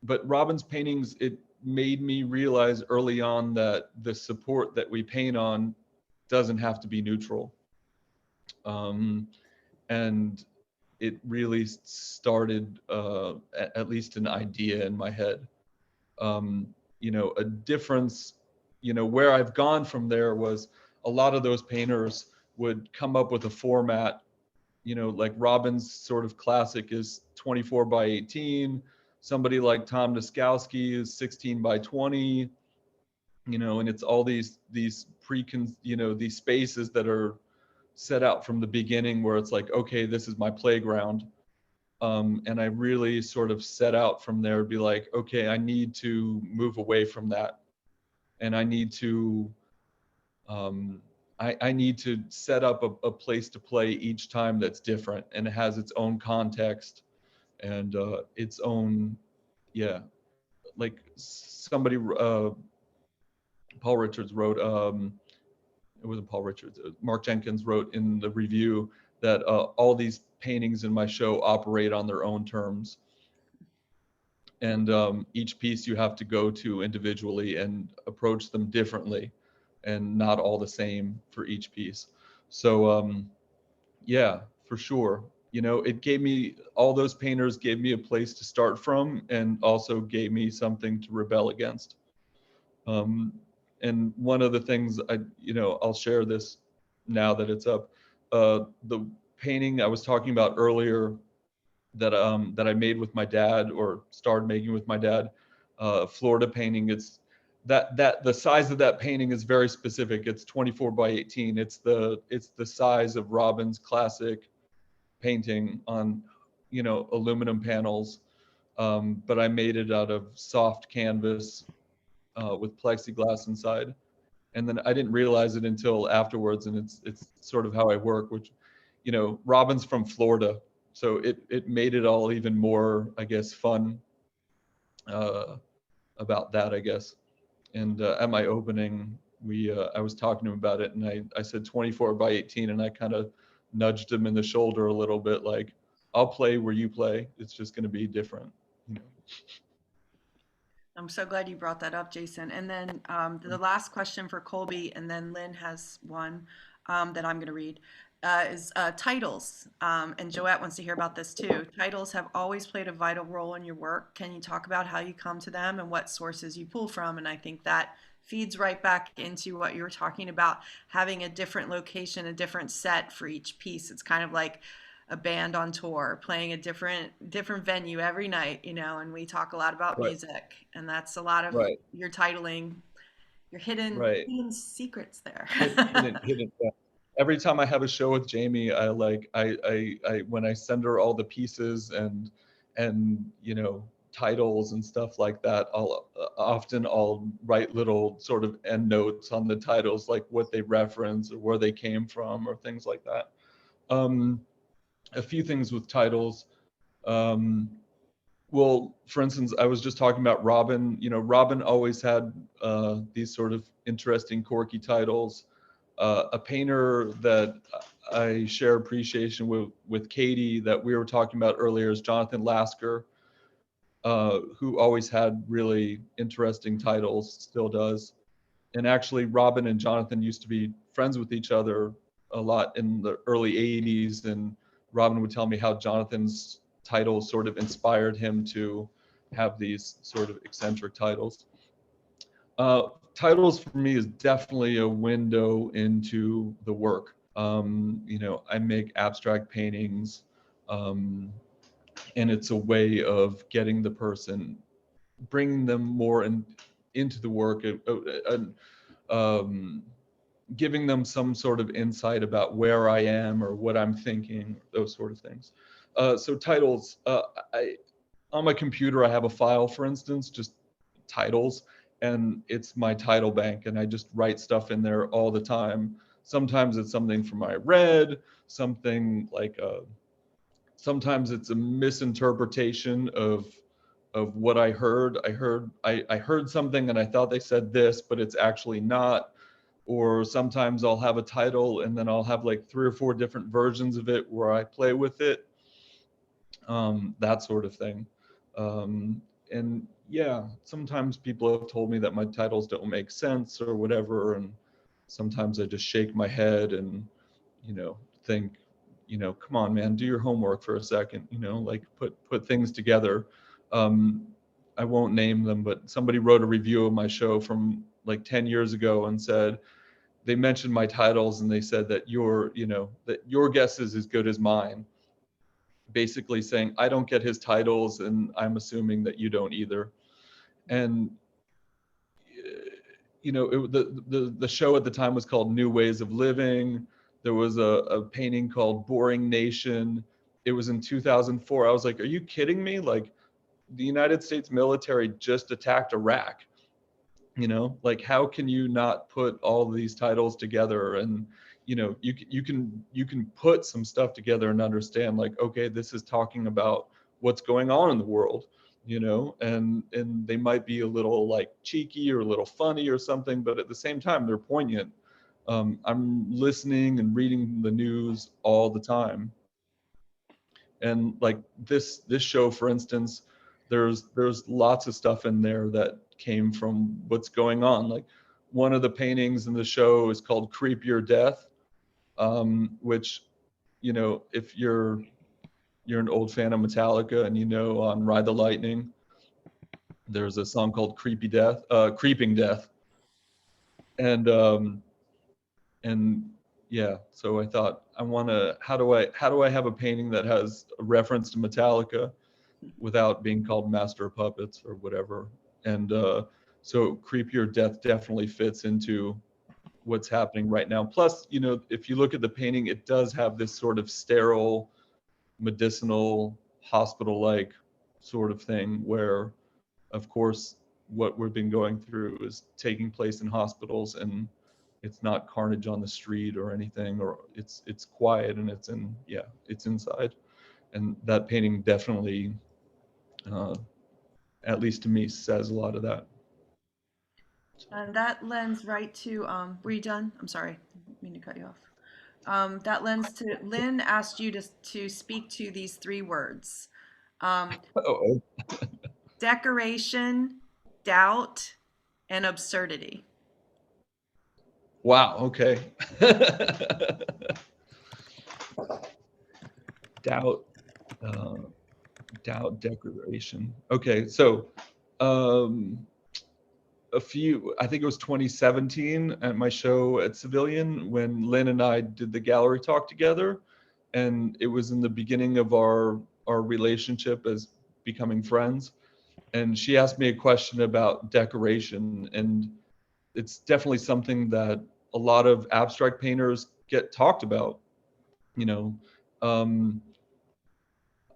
[SPEAKER 3] but Robin's paintings, it made me realize early on that the support that we paint on doesn't have to be neutral. And it really started at least an idea in my head. You know, a difference, you know, where I've gone from there was a lot of those painters would come up with a format, you know, like Robin's sort of classic is 24 by 18. Somebody like Tom Niskowski is 16 by 20, you know, and it's all these you know, these spaces that are set out from the beginning where it's like, okay, this is my playground. And I really sort of set out from there to be like, okay, I need to move away from that. And I need to, I need to set up a place to play each time that's different and it has its own context and its own, yeah, like somebody, Paul Richards wrote, it wasn't Paul Richards, Mark Jenkins wrote in the review that all these paintings in my show operate on their own terms. And each piece you have to go to individually and approach them differently and not all the same for each piece. So yeah, for sure. You know, it gave me, all those painters gave me a place to start from and also gave me something to rebel against. And one of the things you know, I'll share this now that it's up. The painting I was talking about earlier that I made with my dad or started making with my dad, Florida painting. It's that the size of that painting is very specific. It's 24 by 18. It's the size of Robin's classic painting on, you know, aluminum panels. But I made it out of soft canvas with plexiglass inside. And then I didn't realize it until afterwards. And it's sort of how I work, which, you know, Robin's from Florida. So it made it all even more, I guess, fun about that, I guess. And at my opening, I was talking to him about it, and I said 24 by 18, and I kind of nudged him in the shoulder a little bit, like, I'll play where you play. It's just going to be different, you know.
[SPEAKER 2] I'm so glad you brought that up, Jason. And then the last question for Colby, and then Lynn has one that I'm going to read, is titles. And Joette wants to hear about this too. Titles have always played a vital role in your work. Can you talk about how you come to them and what sources you pull from? And I think that feeds right back into what you were talking about, having a different location, a different set for each piece. It's kind of like a band on tour playing a different venue every night, you know, and we talk a lot about music, and that's a lot of your titling, your hidden secrets there.
[SPEAKER 3] hidden, yeah. Every time I have a show with Jayme, I when I send her all the pieces and you know, titles and stuff like that, I'll write little sort of end notes on the titles, like what they reference or where they came from or things like that. A few things with titles. Well, for instance, I was just talking about Robin. You know, Robin always had these sort of interesting, quirky titles. A painter that I share appreciation with Katie that we were talking about earlier is Jonathan Lasker, who always had really interesting titles, still does. And actually, Robin and Jonathan used to be friends with each other a lot in the early 80s, and Robin would tell me how Jonathan's titles sort of inspired him to have these sort of eccentric titles. Titles for me is definitely a window into the work. You know, I make abstract paintings, and it's a way of getting the person, bringing them more into the work, giving them some sort of insight about where I am or what I'm thinking, those sort of things. So titles, on my computer, I have a file, for instance, just titles, and it's my title bank, and I just write stuff in there all the time. Sometimes it's something from I read, something like, sometimes it's a misinterpretation of what I heard. I heard something and I thought they said this, but it's actually not. Or sometimes I'll have a title and then I'll have like 3 or 4 different versions of it where I play with it, that sort of thing. and yeah, sometimes people have told me that my titles don't make sense or whatever, and sometimes I just shake my head and, you know, think, you know, come on, man, do your homework for a second, you know, like put things together. I won't name them, but somebody wrote a review of my show from like 10 years ago and said, they mentioned my titles and they said that you know, that your guess is as good as mine. Basically saying, I don't get his titles and I'm assuming that you don't either. And, you know, the show at the time was called New Ways of Living. There was a painting called Boring Nation. It was in 2004. I was like, are you kidding me? Like, the United States military just attacked Iraq. You know, like, how can you not put all of these titles together? And, you know, you can put some stuff together and understand, like, okay, this is talking about what's going on in the world, you know, and they might be a little like cheeky or a little funny or something, but at the same time, they're poignant. I'm listening and reading the news all the time. And like this show, for instance, there's lots of stuff in there that came from what's going on. Like, one of the paintings in the show is called Creep Your Death, which, you know, if you're an old fan of Metallica and you know, on Ride the Lightning, there's a song called Creeping Death. And yeah, so I thought, how do I have a painting that has a reference to Metallica without being called Master of Puppets or whatever? And so Creep Your Death definitely fits into what's happening right now. Plus, you know, if you look at the painting, it does have this sort of sterile, medicinal, hospital-like sort of thing where, of course, what we've been going through is taking place in hospitals, and it's not carnage on the street or anything, or it's quiet and it's inside. And that painting definitely, at least to me, says a lot of that.
[SPEAKER 2] And that lends right to, were you done? I'm sorry, I didn't mean to cut you off. That lends to, Lynn asked you to speak to these three words.
[SPEAKER 3] Oh,
[SPEAKER 2] Decoration, doubt, and absurdity.
[SPEAKER 3] wow, okay. Doubt, decoration. Okay, so I think it was 2017 at my show at Civilian when Lynn and I did the gallery talk together, and it was in the beginning of our relationship as becoming friends. And she asked me a question about decoration, and it's definitely something that a lot of abstract painters get talked about. You know,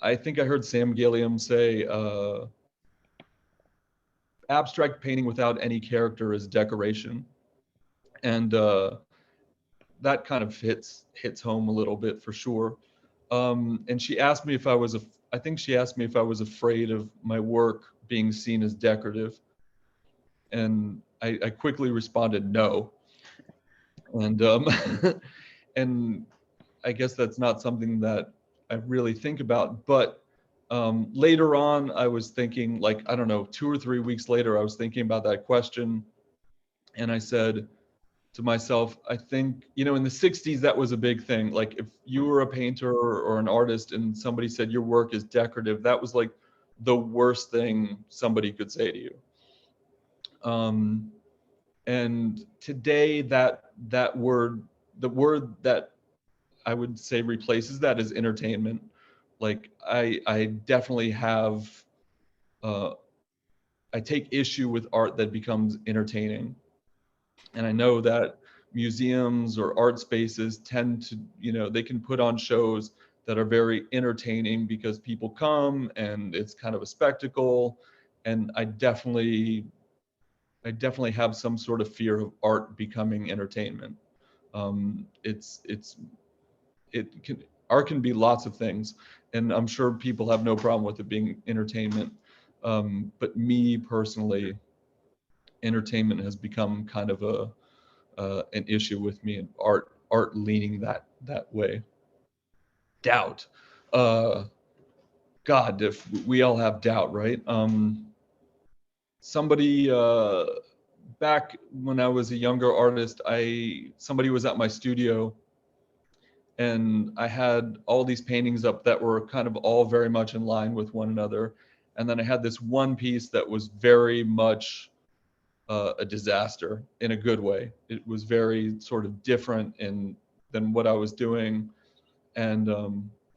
[SPEAKER 3] I think I heard Sam Gilliam say, abstract painting without any character is decoration. And that kind of hits home a little bit for sure. And she asked me if I think she asked me if I was afraid of my work being seen as decorative. And I quickly responded, no. And and I guess that's not something that I really think about. But later on, I was thinking, like, I don't know, 2 or 3 weeks later, I was thinking about that question. And I said to myself, I think, you know, in the 60s, that was a big thing. Like, if you were a painter or an artist and somebody said your work is decorative, that was like the worst thing somebody could say to you. And today, the word that I would say replaces that is entertainment. Like, I definitely have, I take issue with art that becomes entertaining. And I know that museums or art spaces tend to, you know, they can put on shows that are very entertaining because people come and it's kind of a spectacle. And I definitely have some sort of fear of art becoming entertainment. Art can be lots of things, and I'm sure people have no problem with it being entertainment. But me personally, entertainment has become kind of an issue with me, and art leaning that way. Doubt. God, if we all have doubt, right? somebody back when I was a younger artist, somebody was at my studio, and I had all these paintings up that were kind of all very much in line with one another. And then I had this one piece that was very much a disaster in a good way. It was very sort of different than what I was doing. And,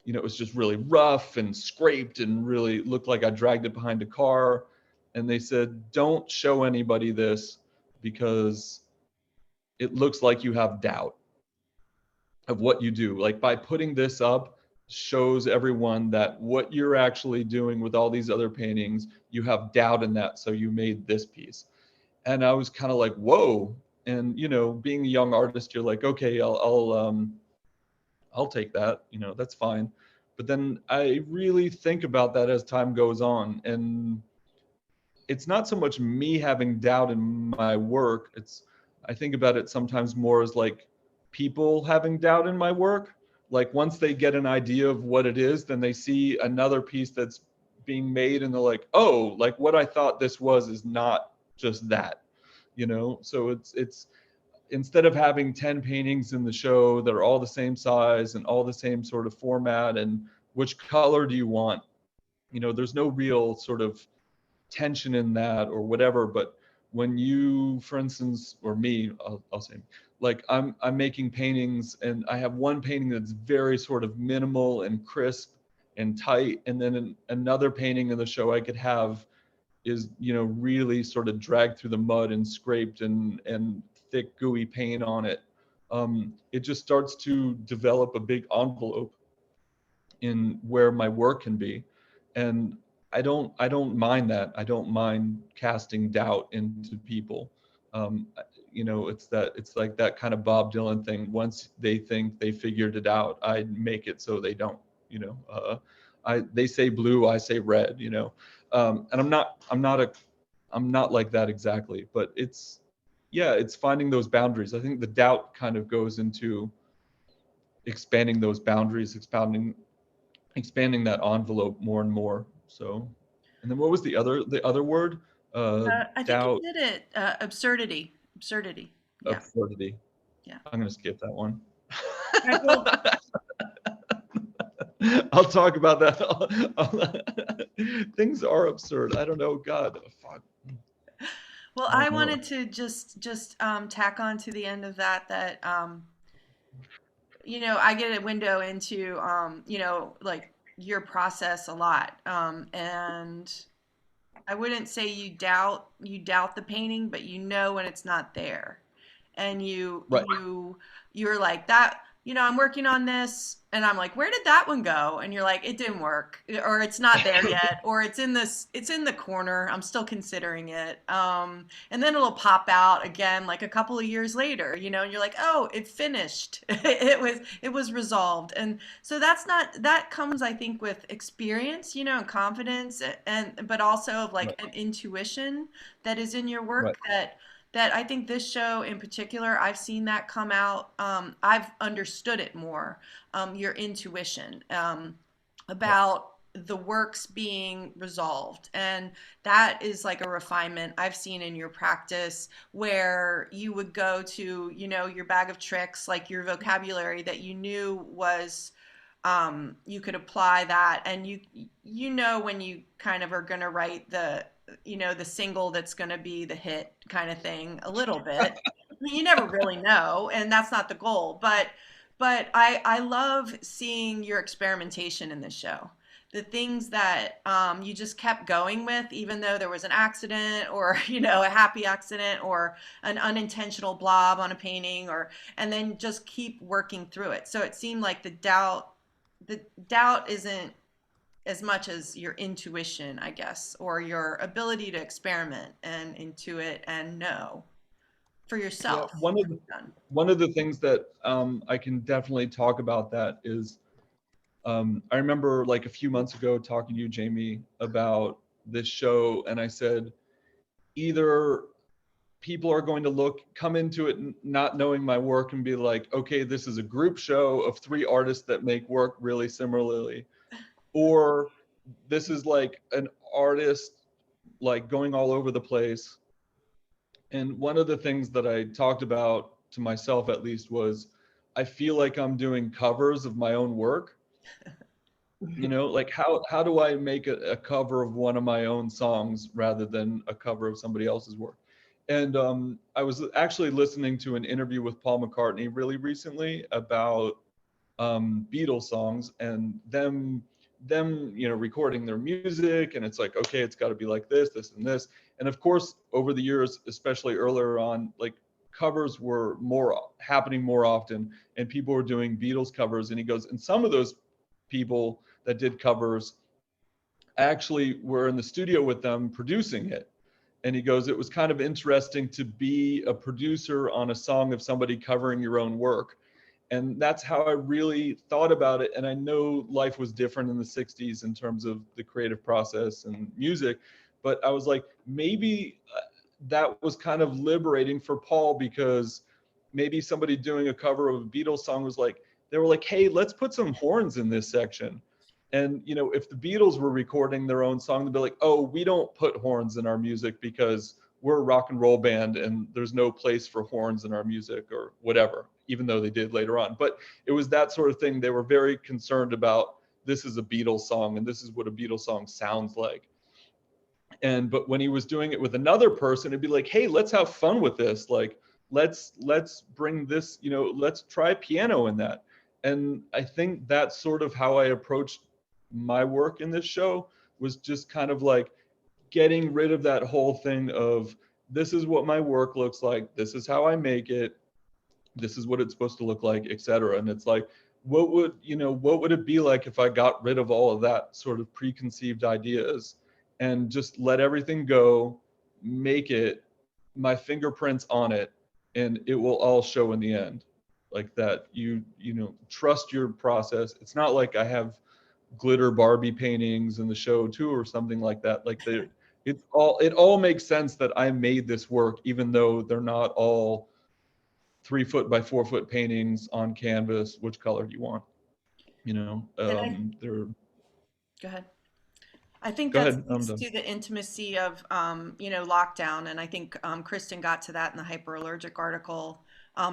[SPEAKER 3] you know, it was just really rough and scraped and really looked like I dragged it behind a car. And they said, don't show anybody this because it looks like you have doubt of what you do. Like, by putting this up shows everyone that what you're actually doing with all these other paintings, you have doubt in that. So you made this piece. And I was kind of like, whoa. And, you know, being a young artist, you're like, okay, I'll take that, you know, that's fine. But then I really think about that as time goes on. And it's not so much me having doubt in my work. I think about it sometimes more as like people having doubt in my work. Like, once they get an idea of what it is, then they see another piece that's being made and they're like, oh, like what I thought this was is not just that, you know? So it's instead of having 10 paintings in the show that are all the same size and all the same sort of format and which color do you want, you know, there's no real sort of tension in that or whatever. But when you, for instance, or me, I'll say, like I'm making paintings and I have one painting that's very sort of minimal and crisp and tight, and then another painting in the show I could have is, you know, really sort of dragged through the mud and scraped and thick gooey paint on it. It just starts to develop a big envelope in where my work can be. And I don't mind that. I don't mind casting doubt into people. You know, it's like that kind of Bob Dylan thing. Once they think they figured it out, I make it so they don't, you know. They say blue, I say red, you know. And I'm not like that exactly, but it's finding those boundaries. I think the doubt kind of goes into expanding those boundaries, expanding that envelope more and more. So, and then what was the other word?
[SPEAKER 2] I think
[SPEAKER 3] Doubt.
[SPEAKER 2] you did it. Absurdity. Yeah.
[SPEAKER 3] Absurdity.
[SPEAKER 2] Yeah.
[SPEAKER 3] I'm gonna skip that one.
[SPEAKER 2] Right, well,
[SPEAKER 3] I'll talk about that. Things are absurd. I don't know. God, fuck.
[SPEAKER 2] well, I wanted to just tack on to the end of that you know, I get a window into you know, like your process a lot, and I wouldn't say you doubt the painting, but you know when it's not there, and
[SPEAKER 3] Right.
[SPEAKER 2] you're like that. You know, I'm working on this, and I'm like, where did that one go? And you're like, it didn't work, or it's not there yet, or it's in the corner. I'm still considering it. And then it'll pop out again, like a couple of years later, you know, and you're like, oh, it finished. It was resolved. And so that comes, I think, with experience, you know, and confidence, but also of like
[SPEAKER 3] Right.
[SPEAKER 2] an intuition that is in your work
[SPEAKER 3] Right.
[SPEAKER 2] that I think this show in particular, I've seen that come out. I've understood it more, your intuition about the works being resolved. And that is like a refinement I've seen in your practice, where you would go to, you know, your bag of tricks, like your vocabulary that you knew was, you could apply that, and you know when you kind of are going to write the, you know, the single that's going to be the hit kind of thing a little bit. I mean, you never really know, and that's not the goal, but I love seeing your experimentation in this show. The things that you just kept going with, even though there was an accident, or you know, a happy accident, or an unintentional blob on a painting, and then just keep working through it. So it seemed like the doubt isn't as much as your intuition, I guess, or your ability to experiment and intuit and know for yourself.
[SPEAKER 3] Yeah, one of the things that I can definitely talk about that is, I remember like a few months ago talking to you, Jayme, about this show, and I said, either people are going to come into it not knowing my work and be like, okay, this is a group show of 3 artists that make work really similarly, or this is like an artist like going all over the place. And one of the things that I talked about to myself, at least, was I feel like I'm doing covers of my own work. You know, like how do I make a cover of one of my own songs rather than a cover of somebody else's work? And I was actually listening to an interview with Paul McCartney really recently about Beatles songs and them recording their music, and it's like, okay, it's got to be like this and this. And of course, over the years, especially earlier on, like covers were happening more often, and people were doing Beatles covers. And he goes, and some of those people that did covers actually were in the studio with them producing it. And he goes, it was kind of interesting to be a producer on a song of somebody covering your own work. And that's how I really thought about it. And I know life was different in the 60s in terms of the creative process and music, but I was like, maybe that was kind of liberating for Paul, because maybe somebody doing a cover of a Beatles song was like, they were like, hey, let's put some horns in this section. And, you know, if the Beatles were recording their own song, they'd be like, oh, we don't put horns in our music because we're a rock and roll band and there's no place for horns in our music or whatever, even though they did later on. But it was that sort of thing. They were very concerned about, this is a Beatles song and this is what a Beatles song sounds like. But when he was doing it with another person, it'd be like, hey, let's have fun with this. Like, let's bring this, you know, let's try piano in that. And I think that's sort of how I approached my work in this show, was just kind of like getting rid of that whole thing of, this is what my work looks like, this is how I make it, this is what it's supposed to look like, etc. And it's like, what would it be like if I got rid of all of that sort of preconceived ideas and just let everything go, make it, my fingerprints on it, and it will all show in the end. Like that, you know, trust your process. It's not like I have glitter Barbie paintings in the show too or something like that. Like it all makes sense that I made this work, even though they're not all 3 foot by 4 foot paintings on canvas. Which color do you want? You know, they're.
[SPEAKER 2] Go ahead. I think
[SPEAKER 3] Go
[SPEAKER 2] that
[SPEAKER 3] ahead, I'm
[SPEAKER 2] speaks
[SPEAKER 3] done.
[SPEAKER 2] to the intimacy of, you know, lockdown. And I think Kristen got to that in the hyperallergic article.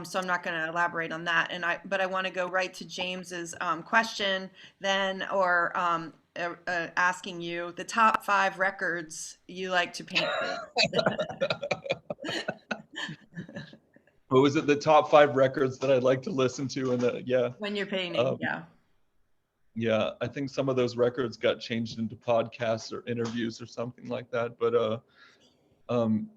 [SPEAKER 2] So I'm not going to elaborate on that. But I want to go right to James's question then, or asking you the top 5 records you like to paint to.
[SPEAKER 3] What was it? The top 5 records that I'd like to listen to, and yeah.
[SPEAKER 2] When you're painting, yeah.
[SPEAKER 3] Yeah, I think some of those records got changed into podcasts or interviews or something like that. But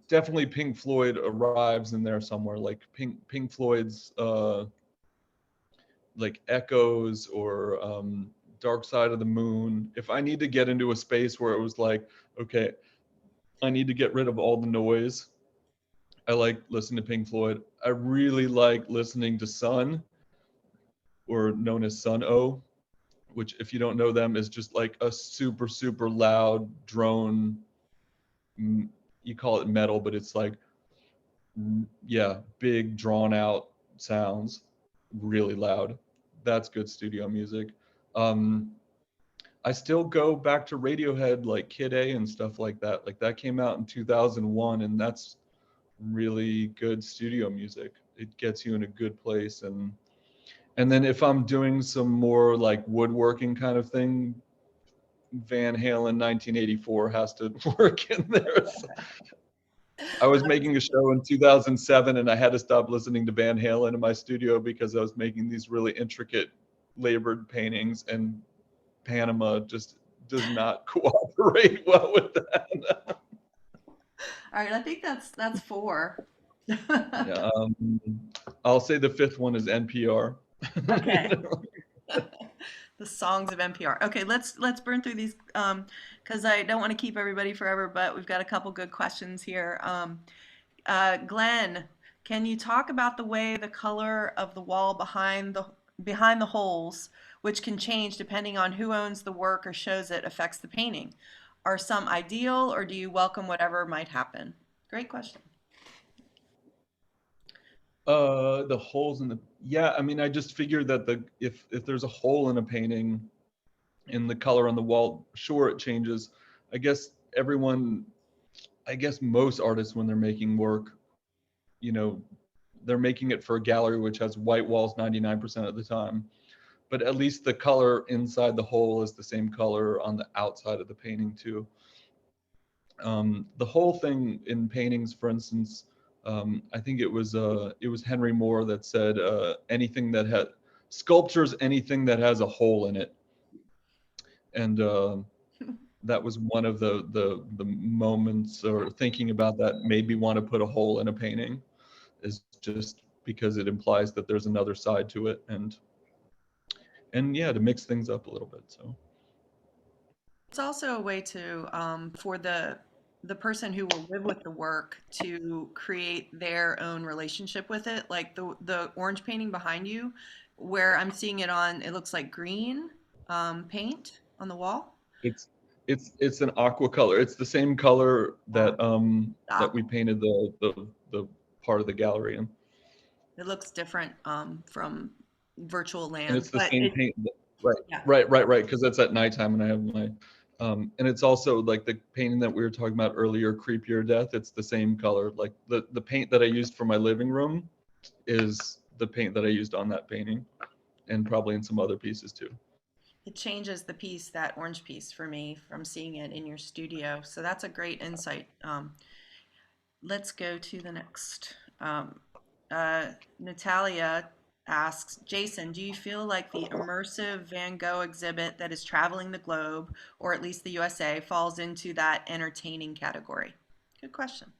[SPEAKER 3] definitely Pink Floyd arrives in there somewhere. Like Pink Floyd's like Echoes or Dark Side of the Moon. If I need to get into a space where it was like, okay, I need to get rid of all the noise, I like listening to Pink Floyd. I really like listening to Sun, or known as Sun O, which, if you don't know them, is just like a super, super loud drone. You call it metal, but it's like, yeah, big drawn out sounds, really loud. That's good studio music. I still go back to Radiohead, like Kid A and stuff like that. Like that came out in 2001, and that's really good studio music. It gets you in a good place. And then if I'm doing some more like woodworking kind of thing, Van Halen 1984 has to work in there. So I was making a show in 2007 and I had to stop listening to Van Halen in my studio because I was making these really intricate labored paintings, and Panama just does not cooperate well with that.
[SPEAKER 2] All right, I think that's 4.
[SPEAKER 3] Yeah, I'll say the 5th one is NPR.
[SPEAKER 2] Okay. The songs of NPR. Okay, let's burn through these because I don't want to keep everybody forever, but we've got a couple good questions here. Glenn, can you talk about the way the color of the wall behind the holes, which can change depending on who owns the work or shows it, affects the painting? Are some ideal, or do you welcome whatever might happen? Great question.
[SPEAKER 3] The holes in the, yeah, I mean, I just figured that if there's a hole in a painting in the color on the wall, sure, it changes. I guess everyone I guess most artists, when they're making work, you know, they're making it for a gallery which has white walls 99% of the time, but at least the color inside the hole is the same color on the outside of the painting too. The whole thing in paintings, for instance, I think it was Henry Moore that said anything that had sculptures, anything that has a hole in it, and that was one of the moments, or thinking about that made me want to put a hole in a painting, is just because it implies that there's another side to it, and yeah, to mix things up a little bit. So
[SPEAKER 2] it's also a way to for the person who will live with the work to create their own relationship with it. Like the orange painting behind you, where I'm seeing it on, it looks like green paint on the wall.
[SPEAKER 3] it's an aqua color. It's the same color that that we painted the part of the gallery in.
[SPEAKER 2] It looks different from virtual land.
[SPEAKER 3] And it's the same paint. Right,
[SPEAKER 2] yeah.
[SPEAKER 3] right, because that's at nighttime, and I have my and it's also like the painting that we were talking about earlier, Creepier Death. It's the same color. Like the paint that I used for my living room is the paint that I used on that painting, and probably in some other pieces too.
[SPEAKER 2] It changes the piece, that orange piece, for me from seeing it in your studio. So that's a great insight. Let's go to the next. Natalia asks, Jason, do you feel like the immersive Van Gogh exhibit that is traveling the globe, or at least the USA, falls into that entertaining category? Good question.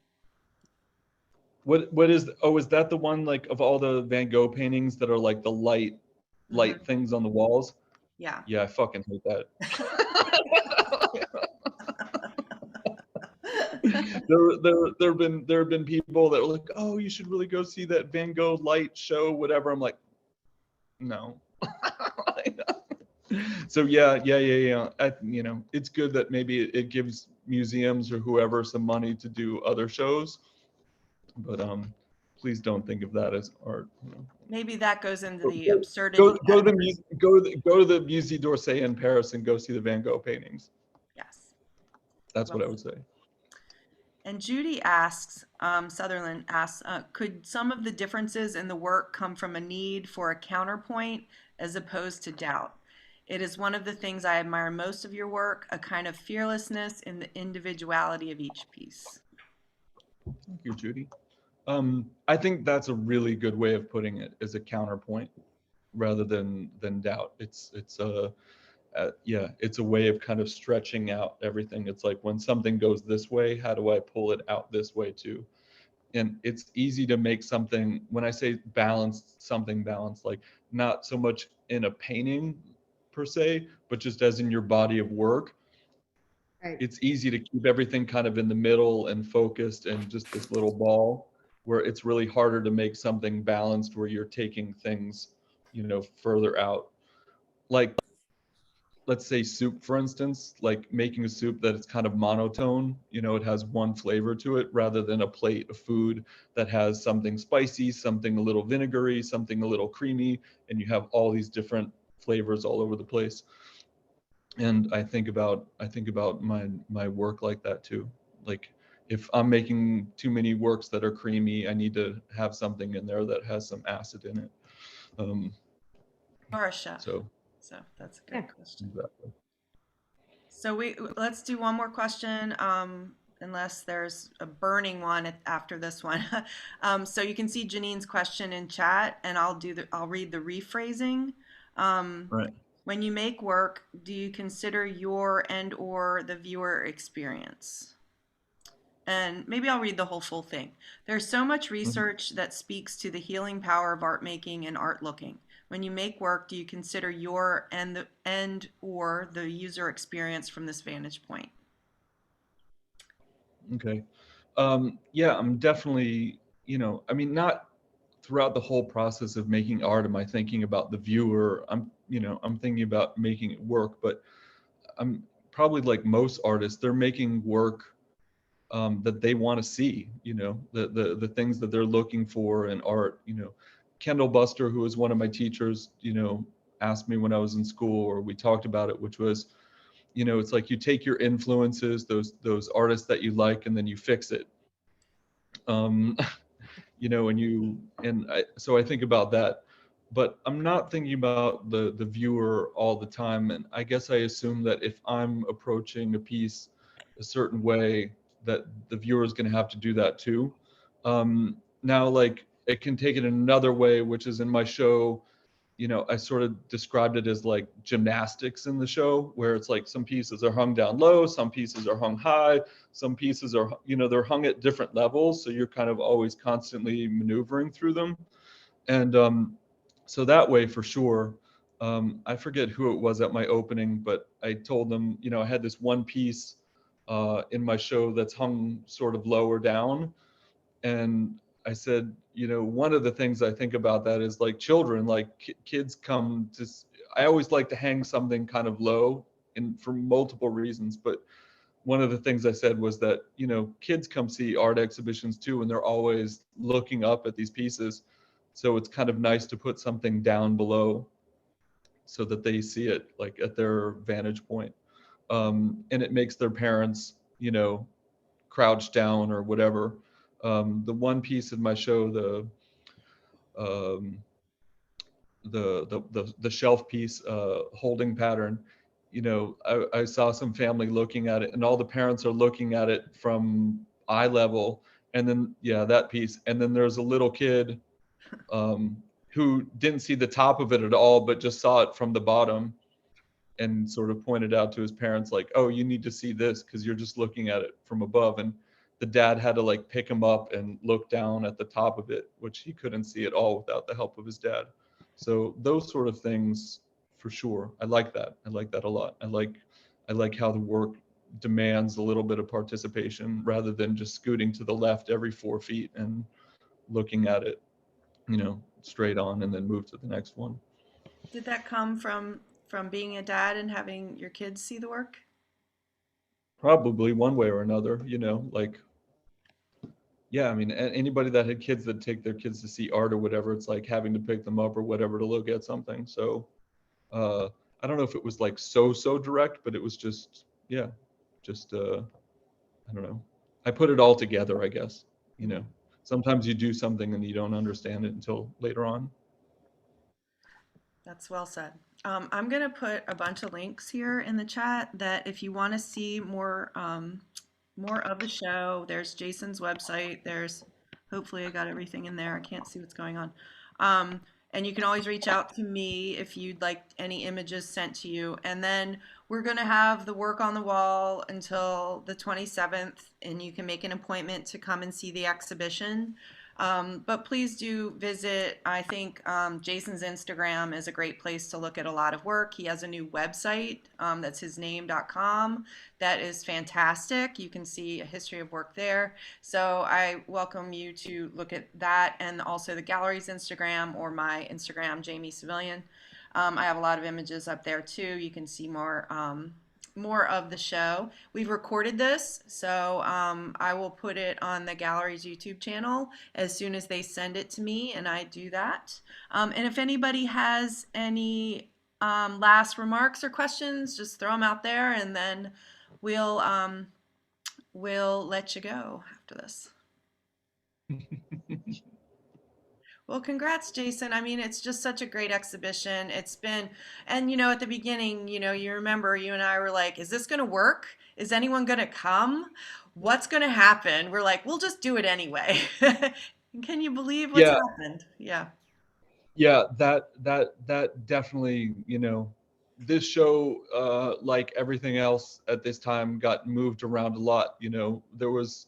[SPEAKER 3] What is, is that the one, like, of all the Van Gogh paintings that are like the light things on the walls?
[SPEAKER 2] Yeah.
[SPEAKER 3] Yeah, I fucking hate that. there have been people that were like, oh, you should really go see that Van Gogh light show, whatever. I'm like, no. So yeah. You know, it's good that maybe it gives museums or whoever some money to do other shows, but please don't think of that as art. You know.
[SPEAKER 2] Maybe that goes into the absurdity.
[SPEAKER 3] Go to the Musée d'Orsay in Paris and go see the Van Gogh paintings.
[SPEAKER 2] Yes.
[SPEAKER 3] That's what I would say.
[SPEAKER 2] And Judy asks, Sutherland asks, could some of the differences in the work come from a need for a counterpoint as opposed to doubt? It is one of the things I admire most of your work, a kind of fearlessness in the individuality of each piece.
[SPEAKER 3] Thank you, Judy. I think that's a really good way of putting it, as a counterpoint rather than doubt. It's a way of kind of stretching out everything. It's like, when something goes this way, how do I pull it out this way too? And it's easy to make something, when I say balanced, something balanced, like not so much in a painting per se, but just as in your body of work. Right. It's easy to keep everything kind of in the middle and focused and just this little ball, where it's really harder to make something balanced where you're taking things, you know, further out. Like, let's say soup, for instance, like making a soup that it's kind of monotone, you know, it has one flavor to it, rather than a plate of food that has something spicy, something a little vinegary, something a little creamy, and you have all these different flavors all over the place. And I think about my work like that too. Like, if I'm making too many works that are creamy, I need to have something in there that has some acid in it.
[SPEAKER 2] Or a chef. So that's a good question. Exactly. So let's do one more question, unless there's a burning one after this one. So you can see Janine's question in chat, and I'll read the rephrasing. Right. When you make work, do you consider your and/or the viewer experience? And maybe I'll read the whole full thing. There's so much research that speaks to the healing power of art making and art looking. When you make work, do you consider your and/or the user experience from this vantage point?
[SPEAKER 3] Okay. Yeah, I'm definitely, you know, I mean, not throughout the whole process of making art am I thinking about the viewer. I'm thinking about making it work, but I'm probably like most artists, they're making work that they want to see, you know, the things that they're looking for in art. You know, Kendall Buster, who was one of my teachers, you know, asked me when I was in school, or we talked about it, which was, you know, it's like you take your influences, those artists that you like, and then you fix it. You know, so I think about that, but I'm not thinking about the viewer all the time. And I guess I assume that if I'm approaching a piece a certain way, that the viewer is going to have to do that too. Now, like, it can take it another way, which is in my show, you know, I sort of described it as like gymnastics in the show, where it's like some pieces are hung down low, some pieces are hung high, some pieces are, you know, they're hung at different levels. So you're kind of always constantly maneuvering through them. And so that way, for sure, I forget who it was at my opening, but I told them, you know, I had this one piece in my show that's hung sort of lower down. And I said, you know, one of the things I think about that is like children, like kids come to, I always like to hang something kind of low, and for multiple reasons. But one of the things I said was that, you know, kids come see art exhibitions too, and they're always looking up at these pieces. So it's kind of nice to put something down below so that they see it like at their vantage point. And it makes their parents, you know, crouch down or whatever. The one piece in my show, the shelf piece, holding pattern, you know, I saw some family looking at it, and all the parents are looking at it from eye level. And then, yeah, that piece. And then there's a little kid who didn't see the top of it at all, but just saw it from the bottom and sort of pointed out to his parents like, oh, you need to see this because you're just looking at it from above. And the dad had to like pick him up and look down at the top of it, which he couldn't see at all without the help of his dad. So those sort of things, for sure. I like that. I like that a lot. I like how the work demands a little bit of participation rather than just scooting to the left every 4 feet and looking at it, you know, straight on and then move to the next one.
[SPEAKER 2] Did that come from being a dad and having your kids see the work?
[SPEAKER 3] Probably one way or another, you know, like, yeah, I mean, anybody that had kids that take their kids to see art or whatever, it's like having to pick them up or whatever to look at something. So I don't know if it was like so direct, but it was just, yeah, just, I don't know. I put it all together, I guess, you know. Sometimes you do something and you don't understand it until later on.
[SPEAKER 2] That's well said. I'm going to put a bunch of links here in the chat that if you want to see more of the show, there's Jason's website. There's, hopefully I got everything in there. I can't see what's going on. And you can always reach out to me if you'd like any images sent to you. And then we're going to have the work on the wall until the 27th, and you can make an appointment to come and see the exhibition. But please do visit. I think Jason's Instagram is a great place to look at a lot of work. He has a new website that's hisname.com. That is fantastic. You can see a history of work there. So I welcome you to look at that, and also the gallery's Instagram or my Instagram, Jayme Civilian. I have a lot of images up there too. You can see more of the show. We've recorded this, so I will put it on the gallery's YouTube channel as soon as they send it to me, and I do that. And if anybody has any last remarks or questions, just throw them out there, and then we'll let you go after this. Well, congrats, Jason. I mean, it's just such a great exhibition. It's been, and you know, at the beginning, you know, you remember you and I were like, is this going to work? Is anyone going to come? What's going to happen? We're like, we'll just do it anyway. Can you believe what's happened? Yeah.
[SPEAKER 3] Yeah, that definitely, you know, this show, like everything else at this time, got moved around a lot. You know, there was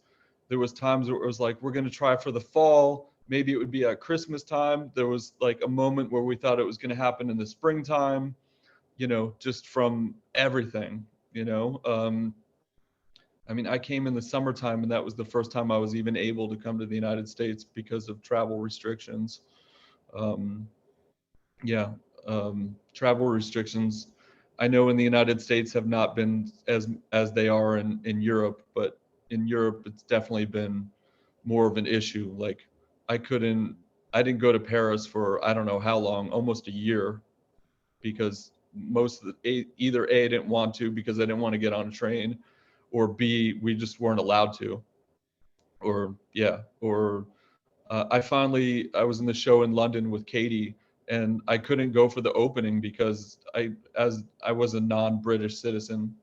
[SPEAKER 3] times where it was like, we're going to try for the fall. Maybe it would be at Christmas time. There was like a moment where we thought it was going to happen in the springtime, you know, just from everything, you know. I mean, I came in the summertime, and that was the first time I was even able to come to the United States because of travel restrictions. Travel restrictions, I know in the United States have not been as they are in Europe, but in Europe it's definitely been more of an issue. Like I didn't go to Paris for I don't know how long, almost a year, because most of the either A, I didn't want to because I didn't want to get on a train, or B, we just weren't allowed to. Or I was in the show in London with Katie, and I couldn't go for the opening because I was a non-British citizen.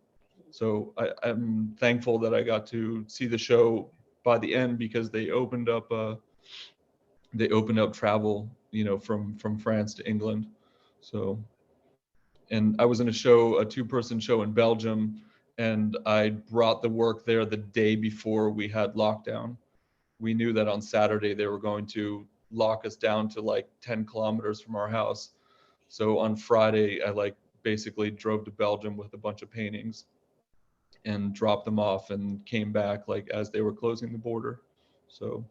[SPEAKER 3] So I'm thankful that I got to see the show by the end, because they opened up travel, from France to England. So, and I was in a 2-person show in Belgium, and I brought the work there the day before we had lockdown. We knew that on Saturday they were going to lock us down to like 10 kilometers from our house. So on Friday, I basically drove to Belgium with a bunch of paintings and dropped them off and came back as they were closing the border. So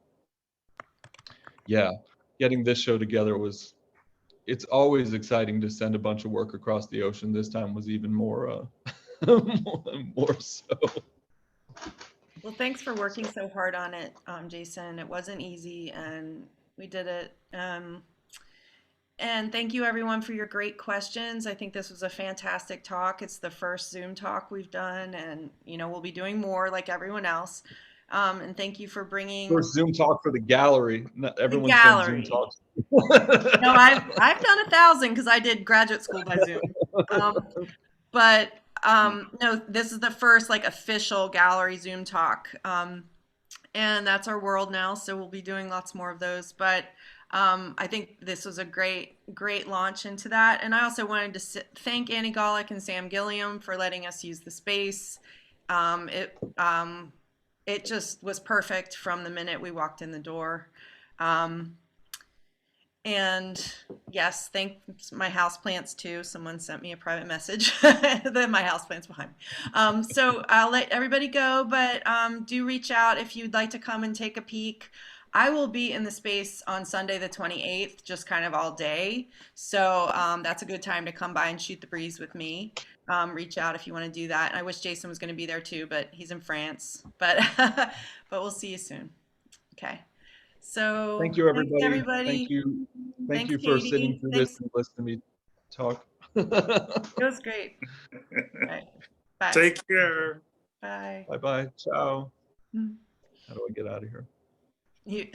[SPEAKER 3] yeah, getting this show together it's always exciting to send a bunch of work across the ocean. This time was even more, more so.
[SPEAKER 2] Well, thanks for working so hard on it, Jason. It wasn't easy, and we did it. And thank you, everyone, for your great questions. I think this was a fantastic talk. It's the first Zoom talk we've done, and we'll be doing more like everyone else. And thank you for bringing
[SPEAKER 3] first Zoom talk for the gallery. Not everyone's done Zoom talks.
[SPEAKER 2] No, I've done 1,000 because I did graduate school by Zoom. But no, this is the first official gallery Zoom talk. And that's our world now. So we'll be doing lots more of those. But I think this was a great launch into that. And I also wanted to thank Annie Golick and Sam Gilliam for letting us use the space. It just was perfect from the minute we walked in the door. And yes, thanks my houseplants too. Someone sent me a private message that my houseplants behind me. So I'll let everybody go, but do reach out if you'd like to come and take a peek. I will be in the space on Sunday the 28th, just kind of all day. So that's a good time to come by and shoot the breeze with me. Reach out if you want to do that. And I wish Jason was going to be there too, but he's in France. But we'll see you soon. Okay. So
[SPEAKER 3] thank you, everybody.
[SPEAKER 2] Thanks, everybody.
[SPEAKER 3] Thank you. Thank
[SPEAKER 2] Thanks,
[SPEAKER 3] you for
[SPEAKER 2] Katie.
[SPEAKER 3] sitting through this and listening to me talk.
[SPEAKER 2] It was great. Right. Bye.
[SPEAKER 1] Take care.
[SPEAKER 2] Bye.
[SPEAKER 3] Bye-bye. Ciao.
[SPEAKER 2] Hmm.
[SPEAKER 3] How do I get out of here?
[SPEAKER 2] You